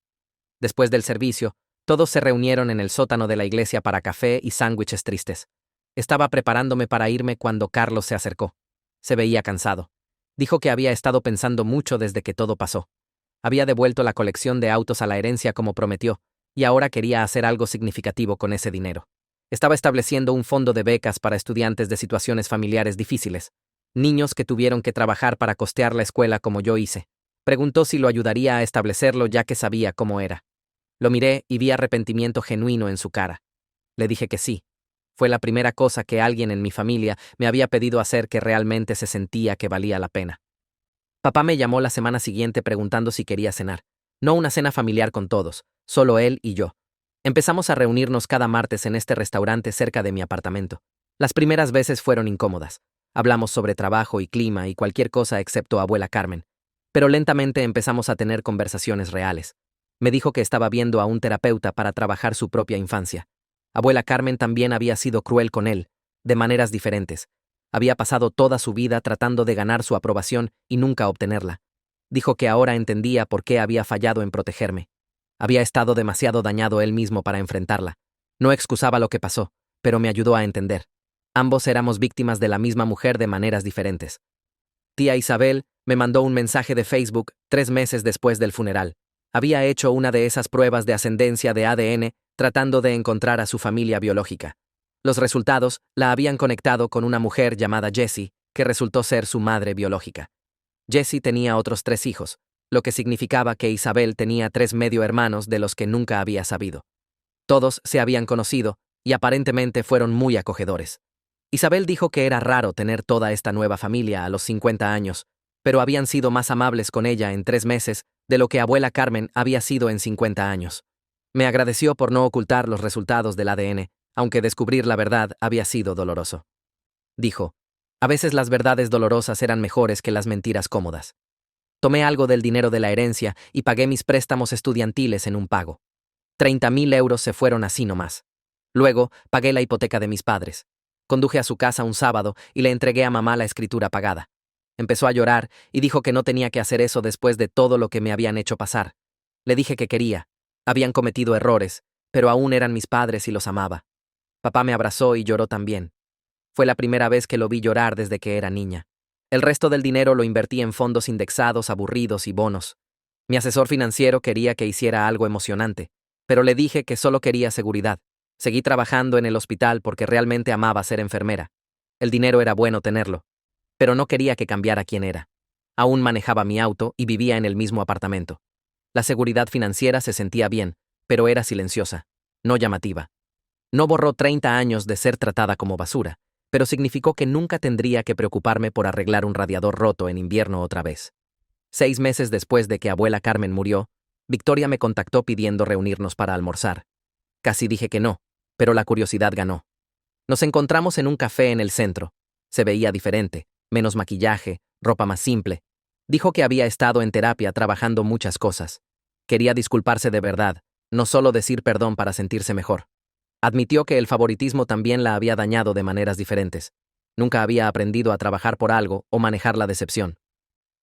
Después del servicio, todos se reunieron en el sótano de la iglesia para café y sándwiches tristes. Estaba preparándome para irme cuando Carlos se acercó. Se veía cansado. Dijo que había estado pensando mucho desde que todo pasó. Había devuelto la colección de autos a la herencia como prometió, y ahora quería hacer algo significativo con ese dinero. Estaba estableciendo un fondo de becas para estudiantes de situaciones familiares difíciles, niños que tuvieron que trabajar para costear la escuela como yo hice. Preguntó si lo ayudaría a establecerlo ya que sabía cómo era. Lo miré y vi arrepentimiento genuino en su cara. Le dije que sí. Fue la primera cosa que alguien en mi familia me había pedido hacer que realmente se sentía que valía la pena. Papá me llamó la semana siguiente preguntando si quería cenar. No una cena familiar con todos, solo él y yo. Empezamos a reunirnos cada martes en este restaurante cerca de mi apartamento. Las primeras veces fueron incómodas. Hablamos sobre trabajo y clima y cualquier cosa excepto abuela Carmen. Pero lentamente empezamos a tener conversaciones reales. Me dijo que estaba viendo a un terapeuta para trabajar su propia infancia. Abuela Carmen también había sido cruel con él, de maneras diferentes. Había pasado toda su vida tratando de ganar su aprobación y nunca obtenerla. Dijo que ahora entendía por qué había fallado en protegerme. Había estado demasiado dañado él mismo para enfrentarla. No excusaba lo que pasó, pero me ayudó a entender. Ambos éramos víctimas de la misma mujer de maneras diferentes. Tía Isabel me mandó un mensaje de Facebook 3 meses después del funeral. Había hecho una de esas pruebas de ascendencia de ADN tratando de encontrar a su familia biológica. Los resultados la habían conectado con una mujer llamada Jessie, que resultó ser su madre biológica. Jessie tenía otros 3 hijos, lo que significaba que Isabel tenía 3 medio hermanos de los que nunca había sabido. Todos se habían conocido y aparentemente fueron muy acogedores. Isabel dijo que era raro tener toda esta nueva familia a los 50 años, pero habían sido más amables con ella en 3 meses de lo que abuela Carmen había sido en 50 años. Me agradeció por no ocultar los resultados del ADN, aunque descubrir la verdad había sido doloroso. Dijo, a veces las verdades dolorosas eran mejores que las mentiras cómodas. Tomé algo del dinero de la herencia y pagué mis préstamos estudiantiles en un pago. 30.000 euros se fueron así nomás. Luego, pagué la hipoteca de mis padres. Conduje a su casa un sábado y le entregué a mamá la escritura pagada. Empezó a llorar y dijo que no tenía que hacer eso después de todo lo que me habían hecho pasar. Le dije que quería. Habían cometido errores, pero aún eran mis padres y los amaba. Papá me abrazó y lloró también. Fue la primera vez que lo vi llorar desde que era niña. El resto del dinero lo invertí en fondos indexados, aburridos y bonos. Mi asesor financiero quería que hiciera algo emocionante, pero le dije que solo quería seguridad. Seguí trabajando en el hospital porque realmente amaba ser enfermera. El dinero era bueno tenerlo, pero no quería que cambiara quién era. Aún manejaba mi auto y vivía en el mismo apartamento. La seguridad financiera se sentía bien, pero era silenciosa, no llamativa. No borró 30 años de ser tratada como basura, pero significó que nunca tendría que preocuparme por arreglar un radiador roto en invierno otra vez. 6 meses después de que abuela Carmen murió, Victoria me contactó pidiendo reunirnos para almorzar. Casi dije que no, pero la curiosidad ganó. Nos encontramos en un café en el centro. Se veía diferente, menos maquillaje, ropa más simple. Dijo que había estado en terapia trabajando muchas cosas. Quería disculparse de verdad, no solo decir perdón para sentirse mejor. Admitió que el favoritismo también la había dañado de maneras diferentes. Nunca había aprendido a trabajar por algo o manejar la decepción.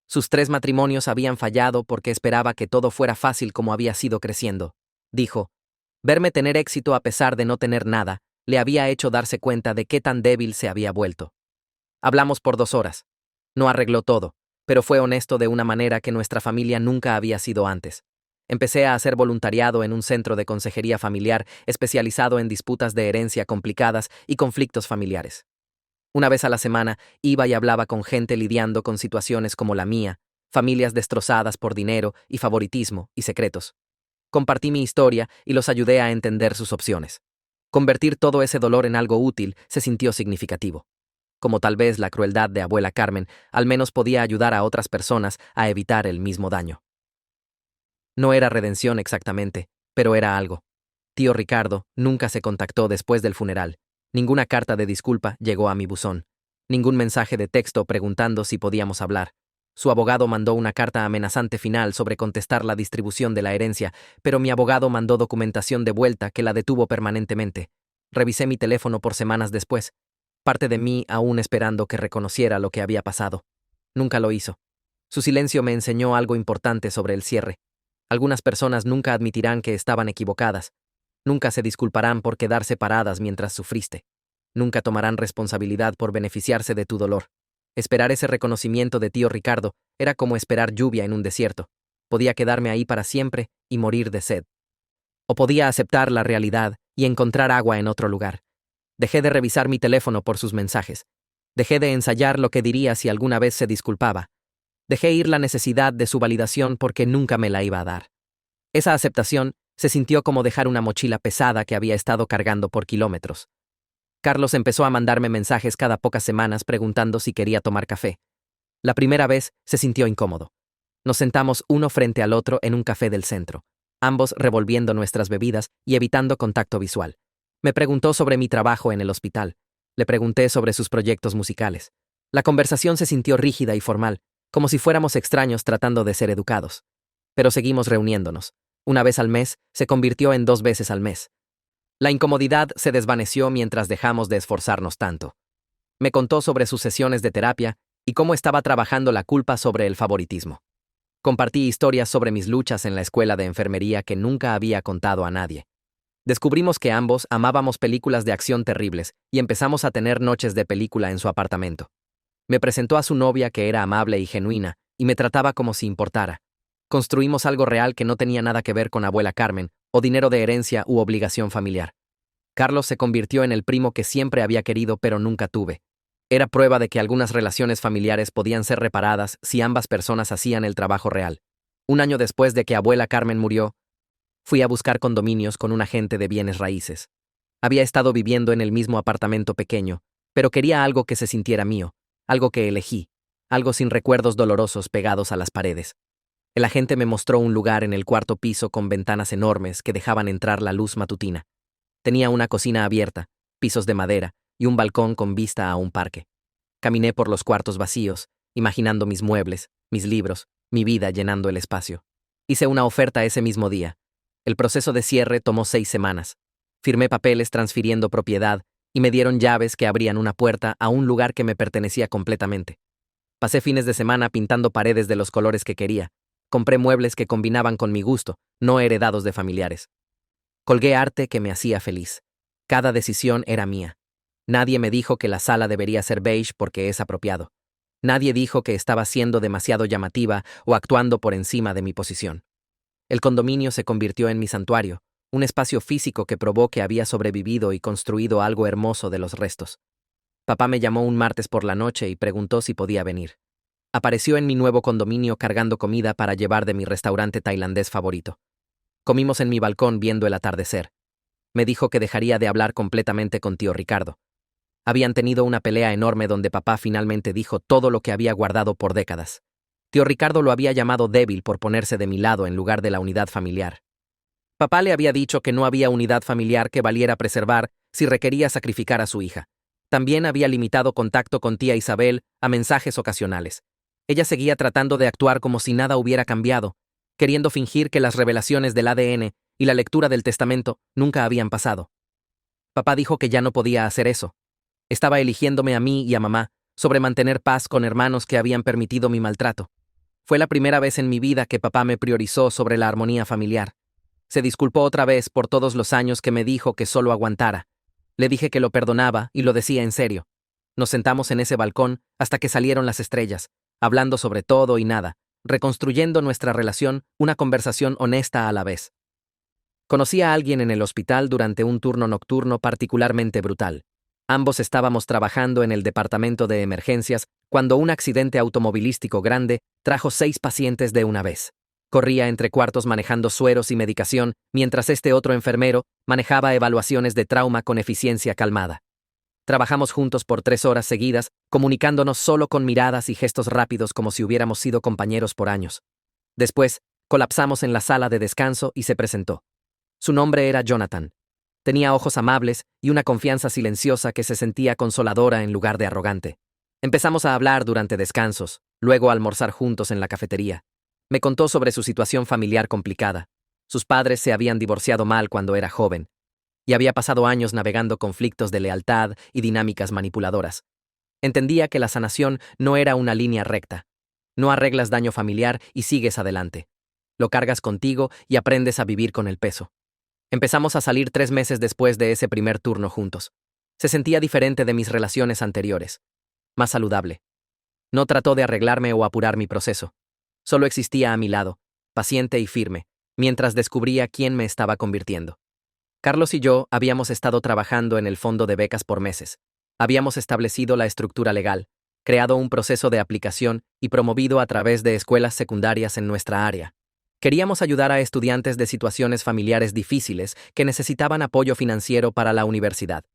Sus 3 matrimonios habían fallado porque esperaba que todo fuera fácil como había sido creciendo. Dijo, verme tener éxito a pesar de no tener nada, le había hecho darse cuenta de qué tan débil se había vuelto. Hablamos por 2 horas. No arregló todo, pero fue honesto de una manera que nuestra familia nunca había sido antes. Empecé a hacer voluntariado en un centro de consejería familiar especializado en disputas de herencia complicadas y conflictos familiares. Una vez a la semana iba y hablaba con gente lidiando con situaciones como la mía, familias destrozadas por dinero y favoritismo y secretos. Compartí mi historia y los ayudé a entender sus opciones. Convertir todo ese dolor en algo útil se sintió significativo. Como tal vez la crueldad de abuela Carmen, al menos podía ayudar a otras personas a evitar el mismo daño. No era redención exactamente, pero era algo. Tío Ricardo nunca se contactó después del funeral. Ninguna carta de disculpa llegó a mi buzón. Ningún mensaje de texto preguntando si podíamos hablar. Su abogado mandó una carta amenazante final sobre contestar la distribución de la herencia, pero mi abogado mandó documentación de vuelta que la detuvo permanentemente. Revisé mi teléfono por semanas después, parte de mí aún esperando que reconociera lo que había pasado. Nunca lo hizo. Su silencio me enseñó algo importante sobre el cierre. Algunas personas nunca admitirán que estaban equivocadas. Nunca se disculparán por quedar separadas mientras sufriste. Nunca tomarán responsabilidad por beneficiarse de tu dolor. Esperar ese reconocimiento de tío Ricardo era como esperar lluvia en un desierto. Podía quedarme ahí para siempre y morir de sed. O podía aceptar la realidad y encontrar agua en otro lugar. Dejé de revisar mi teléfono por sus mensajes. Dejé de ensayar lo que diría si alguna vez se disculpaba. Dejé ir la necesidad de su validación porque nunca me la iba a dar. Esa aceptación se sintió como dejar una mochila pesada que había estado cargando por kilómetros. Carlos empezó a mandarme mensajes cada pocas semanas preguntando si quería tomar café. La primera vez se sintió incómodo. Nos sentamos uno frente al otro en un café del centro, ambos revolviendo nuestras bebidas y evitando contacto visual. Me preguntó sobre mi trabajo en el hospital. Le pregunté sobre sus proyectos musicales. La conversación se sintió rígida y formal, como si fuéramos extraños tratando de ser educados. Pero seguimos reuniéndonos. Una vez al mes se convirtió en 2 veces al mes. La incomodidad se desvaneció mientras dejamos de esforzarnos tanto. Me contó sobre sus sesiones de terapia y cómo estaba trabajando la culpa sobre el favoritismo. Compartí historias sobre mis luchas en la escuela de enfermería que nunca había contado a nadie. Descubrimos que ambos amábamos películas de acción terribles y empezamos a tener noches de película en su apartamento. Me presentó a su novia que era amable y genuina y me trataba como si importara. Construimos algo real que no tenía nada que ver con abuela Carmen o dinero de herencia u obligación familiar. Carlos se convirtió en el primo que siempre había querido pero nunca tuve. Era prueba de que algunas relaciones familiares podían ser reparadas si ambas personas hacían el trabajo real. Un año después de que abuela Carmen murió, fui a buscar condominios con un agente de bienes raíces. Había estado viviendo en el mismo apartamento pequeño, pero quería algo que se sintiera mío, algo que elegí, algo sin recuerdos dolorosos pegados a las paredes. El agente me mostró un lugar en el 4º piso con ventanas enormes que dejaban entrar la luz matutina. Tenía una cocina abierta, pisos de madera y un balcón con vista a un parque. Caminé por los cuartos vacíos, imaginando mis muebles, mis libros, mi vida llenando el espacio. Hice una oferta ese mismo día. El proceso de cierre tomó 6 semanas. Firmé papeles transfiriendo propiedad y me dieron llaves que abrían una puerta a un lugar que me pertenecía completamente. Pasé fines de semana pintando paredes de los colores que quería. Compré muebles que combinaban con mi gusto, no heredados de familiares. Colgué arte que me hacía feliz. Cada decisión era mía. Nadie me dijo que la sala debería ser beige porque es apropiado. Nadie dijo que estaba siendo demasiado llamativa o actuando por encima de mi posición. El condominio se convirtió en mi santuario, un espacio físico que probó que había sobrevivido y construido algo hermoso de los restos. Papá me llamó un martes por la noche y preguntó si podía venir. Apareció en mi nuevo condominio cargando comida para llevar de mi restaurante tailandés favorito. Comimos en mi balcón viendo el atardecer. Me dijo que dejaría de hablar completamente con tío Ricardo. Habían tenido una pelea enorme donde papá finalmente dijo todo lo que había guardado por décadas. Tío Ricardo lo había llamado débil por ponerse de mi lado en lugar de la unidad familiar. Papá le había dicho que no había unidad familiar que valiera preservar si requería sacrificar a su hija. También había limitado contacto con tía Isabel a mensajes ocasionales. Ella seguía tratando de actuar como si nada hubiera cambiado, queriendo fingir que las revelaciones del ADN y la lectura del testamento nunca habían pasado. Papá dijo que ya no podía hacer eso. Estaba eligiéndome a mí y a mamá sobre mantener paz con hermanos que habían permitido mi maltrato. Fue la primera vez en mi vida que papá me priorizó sobre la armonía familiar. Se disculpó otra vez por todos los años que me dijo que solo aguantara. Le dije que lo perdonaba y lo decía en serio. Nos sentamos en ese balcón hasta que salieron las estrellas, hablando sobre todo y nada, reconstruyendo nuestra relación, una conversación honesta a la vez. Conocí a alguien en el hospital durante un turno nocturno particularmente brutal. Ambos estábamos trabajando en el departamento de emergencias cuando un accidente automovilístico grande trajo 6 pacientes de una vez. Corría entre cuartos manejando sueros y medicación, mientras este otro enfermero manejaba evaluaciones de trauma con eficiencia calmada. Trabajamos juntos por 3 horas seguidas, comunicándonos solo con miradas y gestos rápidos como si hubiéramos sido compañeros por años. Después, colapsamos en la sala de descanso y se presentó. Su nombre era Jonathan. Tenía ojos amables y una confianza silenciosa que se sentía consoladora en lugar de arrogante. Empezamos a hablar durante descansos, luego almorzar juntos en la cafetería. Me contó sobre su situación familiar complicada. Sus padres se habían divorciado mal cuando era joven, y había pasado años navegando conflictos de lealtad y dinámicas manipuladoras. Entendía que la sanación no era una línea recta. No arreglas daño familiar y sigues adelante. Lo cargas contigo y aprendes a vivir con el peso. Empezamos a salir 3 meses después de ese primer turno juntos. Se sentía diferente de mis relaciones anteriores. Más saludable. No trató de arreglarme o apurar mi proceso. Solo existía a mi lado, paciente y firme, mientras descubría quién me estaba convirtiendo. Carlos y yo habíamos estado trabajando en el fondo de becas por meses. Habíamos establecido la estructura legal, creado un proceso de aplicación y promovido a través de escuelas secundarias en nuestra área. Queríamos ayudar a estudiantes de situaciones familiares difíciles que necesitaban apoyo financiero para la universidad.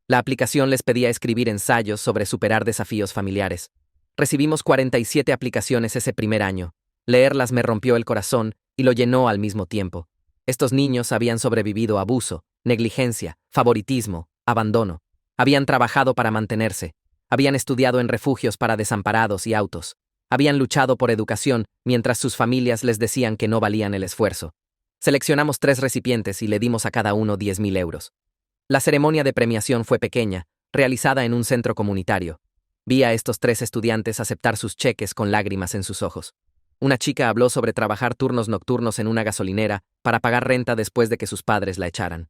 La aplicación les pedía escribir ensayos sobre superar desafíos familiares. Recibimos 47 aplicaciones ese primer año. Leerlas me rompió el corazón y lo llenó al mismo tiempo. Estos niños habían sobrevivido a abuso, negligencia, favoritismo, abandono. Habían trabajado para mantenerse. Habían estudiado en refugios para desamparados y autos. Habían luchado por educación mientras sus familias les decían que no valían el esfuerzo. Seleccionamos 3 recipientes y le dimos a cada uno 10.000 euros. La ceremonia de premiación fue pequeña, realizada en un centro comunitario. Vi a estos 3 estudiantes aceptar sus cheques con lágrimas en sus ojos. Una chica habló sobre trabajar turnos nocturnos en una gasolinera para pagar renta después de que sus padres la echaran.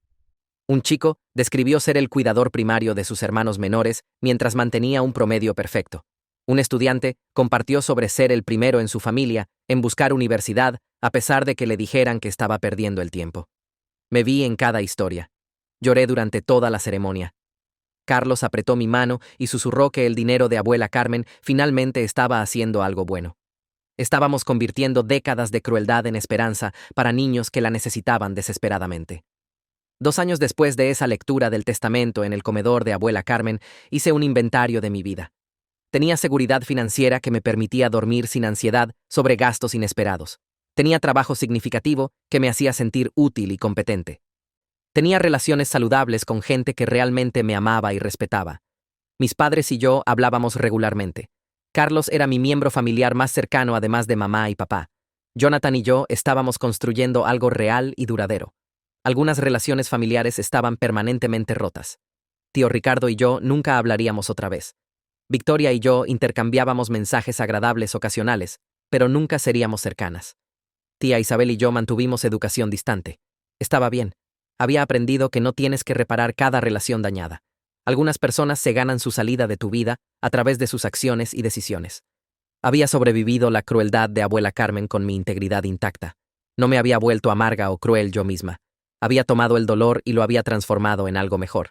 Un chico describió ser el cuidador primario de sus hermanos menores mientras mantenía un promedio perfecto. Un estudiante compartió sobre ser el primero en su familia en buscar universidad a pesar de que le dijeran que estaba perdiendo el tiempo. Me vi en cada historia. Lloré durante toda la ceremonia. Carlos apretó mi mano y susurró que el dinero de abuela Carmen finalmente estaba haciendo algo bueno. Estábamos convirtiendo décadas de crueldad en esperanza para niños que la necesitaban desesperadamente. 2 años después de esa lectura del testamento en el comedor de abuela Carmen, hice un inventario de mi vida. Tenía seguridad financiera que me permitía dormir sin ansiedad sobre gastos inesperados. Tenía trabajo significativo que me hacía sentir útil y competente. Tenía relaciones saludables con gente que realmente me amaba y respetaba. Mis padres y yo hablábamos regularmente. Carlos era mi miembro familiar más cercano además de mamá y papá. Jonathan y yo estábamos construyendo algo real y duradero. Algunas relaciones familiares estaban permanentemente rotas. Tío Ricardo y yo nunca hablaríamos otra vez. Victoria y yo intercambiábamos mensajes agradables ocasionales, pero nunca seríamos cercanas. Tía Isabel y yo mantuvimos educación distante. Estaba bien. Había aprendido que no tienes que reparar cada relación dañada. Algunas personas se ganan su salida de tu vida a través de sus acciones y decisiones. Había sobrevivido la crueldad de abuela Carmen con mi integridad intacta. No me había vuelto amarga o cruel yo misma. Había tomado el dolor y lo había transformado en algo mejor.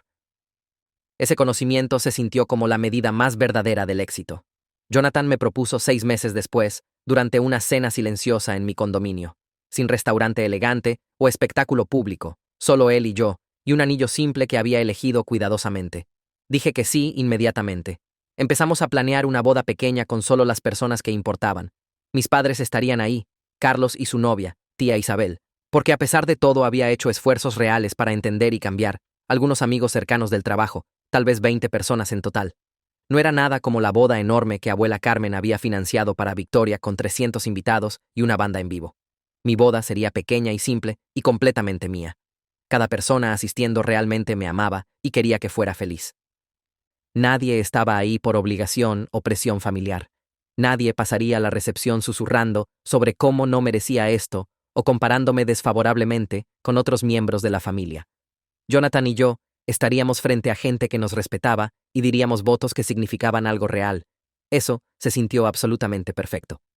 Ese conocimiento se sintió como la medida más verdadera del éxito. Jonathan me propuso 6 meses después, durante una cena silenciosa en mi condominio, sin restaurante elegante o espectáculo público, solo él y yo, y un anillo simple que había elegido cuidadosamente. Dije que sí inmediatamente. Empezamos a planear una boda pequeña con solo las personas que importaban. Mis padres estarían ahí, Carlos y su novia, tía Isabel, porque a pesar de todo había hecho esfuerzos reales para entender y cambiar, algunos amigos cercanos del trabajo, tal vez 20 personas en total. No era nada como la boda enorme que abuela Carmen había financiado para Victoria con 300 invitados y una banda en vivo. Mi boda sería pequeña y simple y completamente mía. Cada persona asistiendo realmente me amaba y quería que fuera feliz. Nadie estaba ahí por obligación o presión familiar. Nadie pasaría la recepción susurrando sobre cómo no merecía esto o comparándome desfavorablemente con otros miembros de la familia. Jonathan y yo estaríamos frente a gente que nos respetaba y diríamos votos que significaban algo real. Eso se sintió absolutamente perfecto.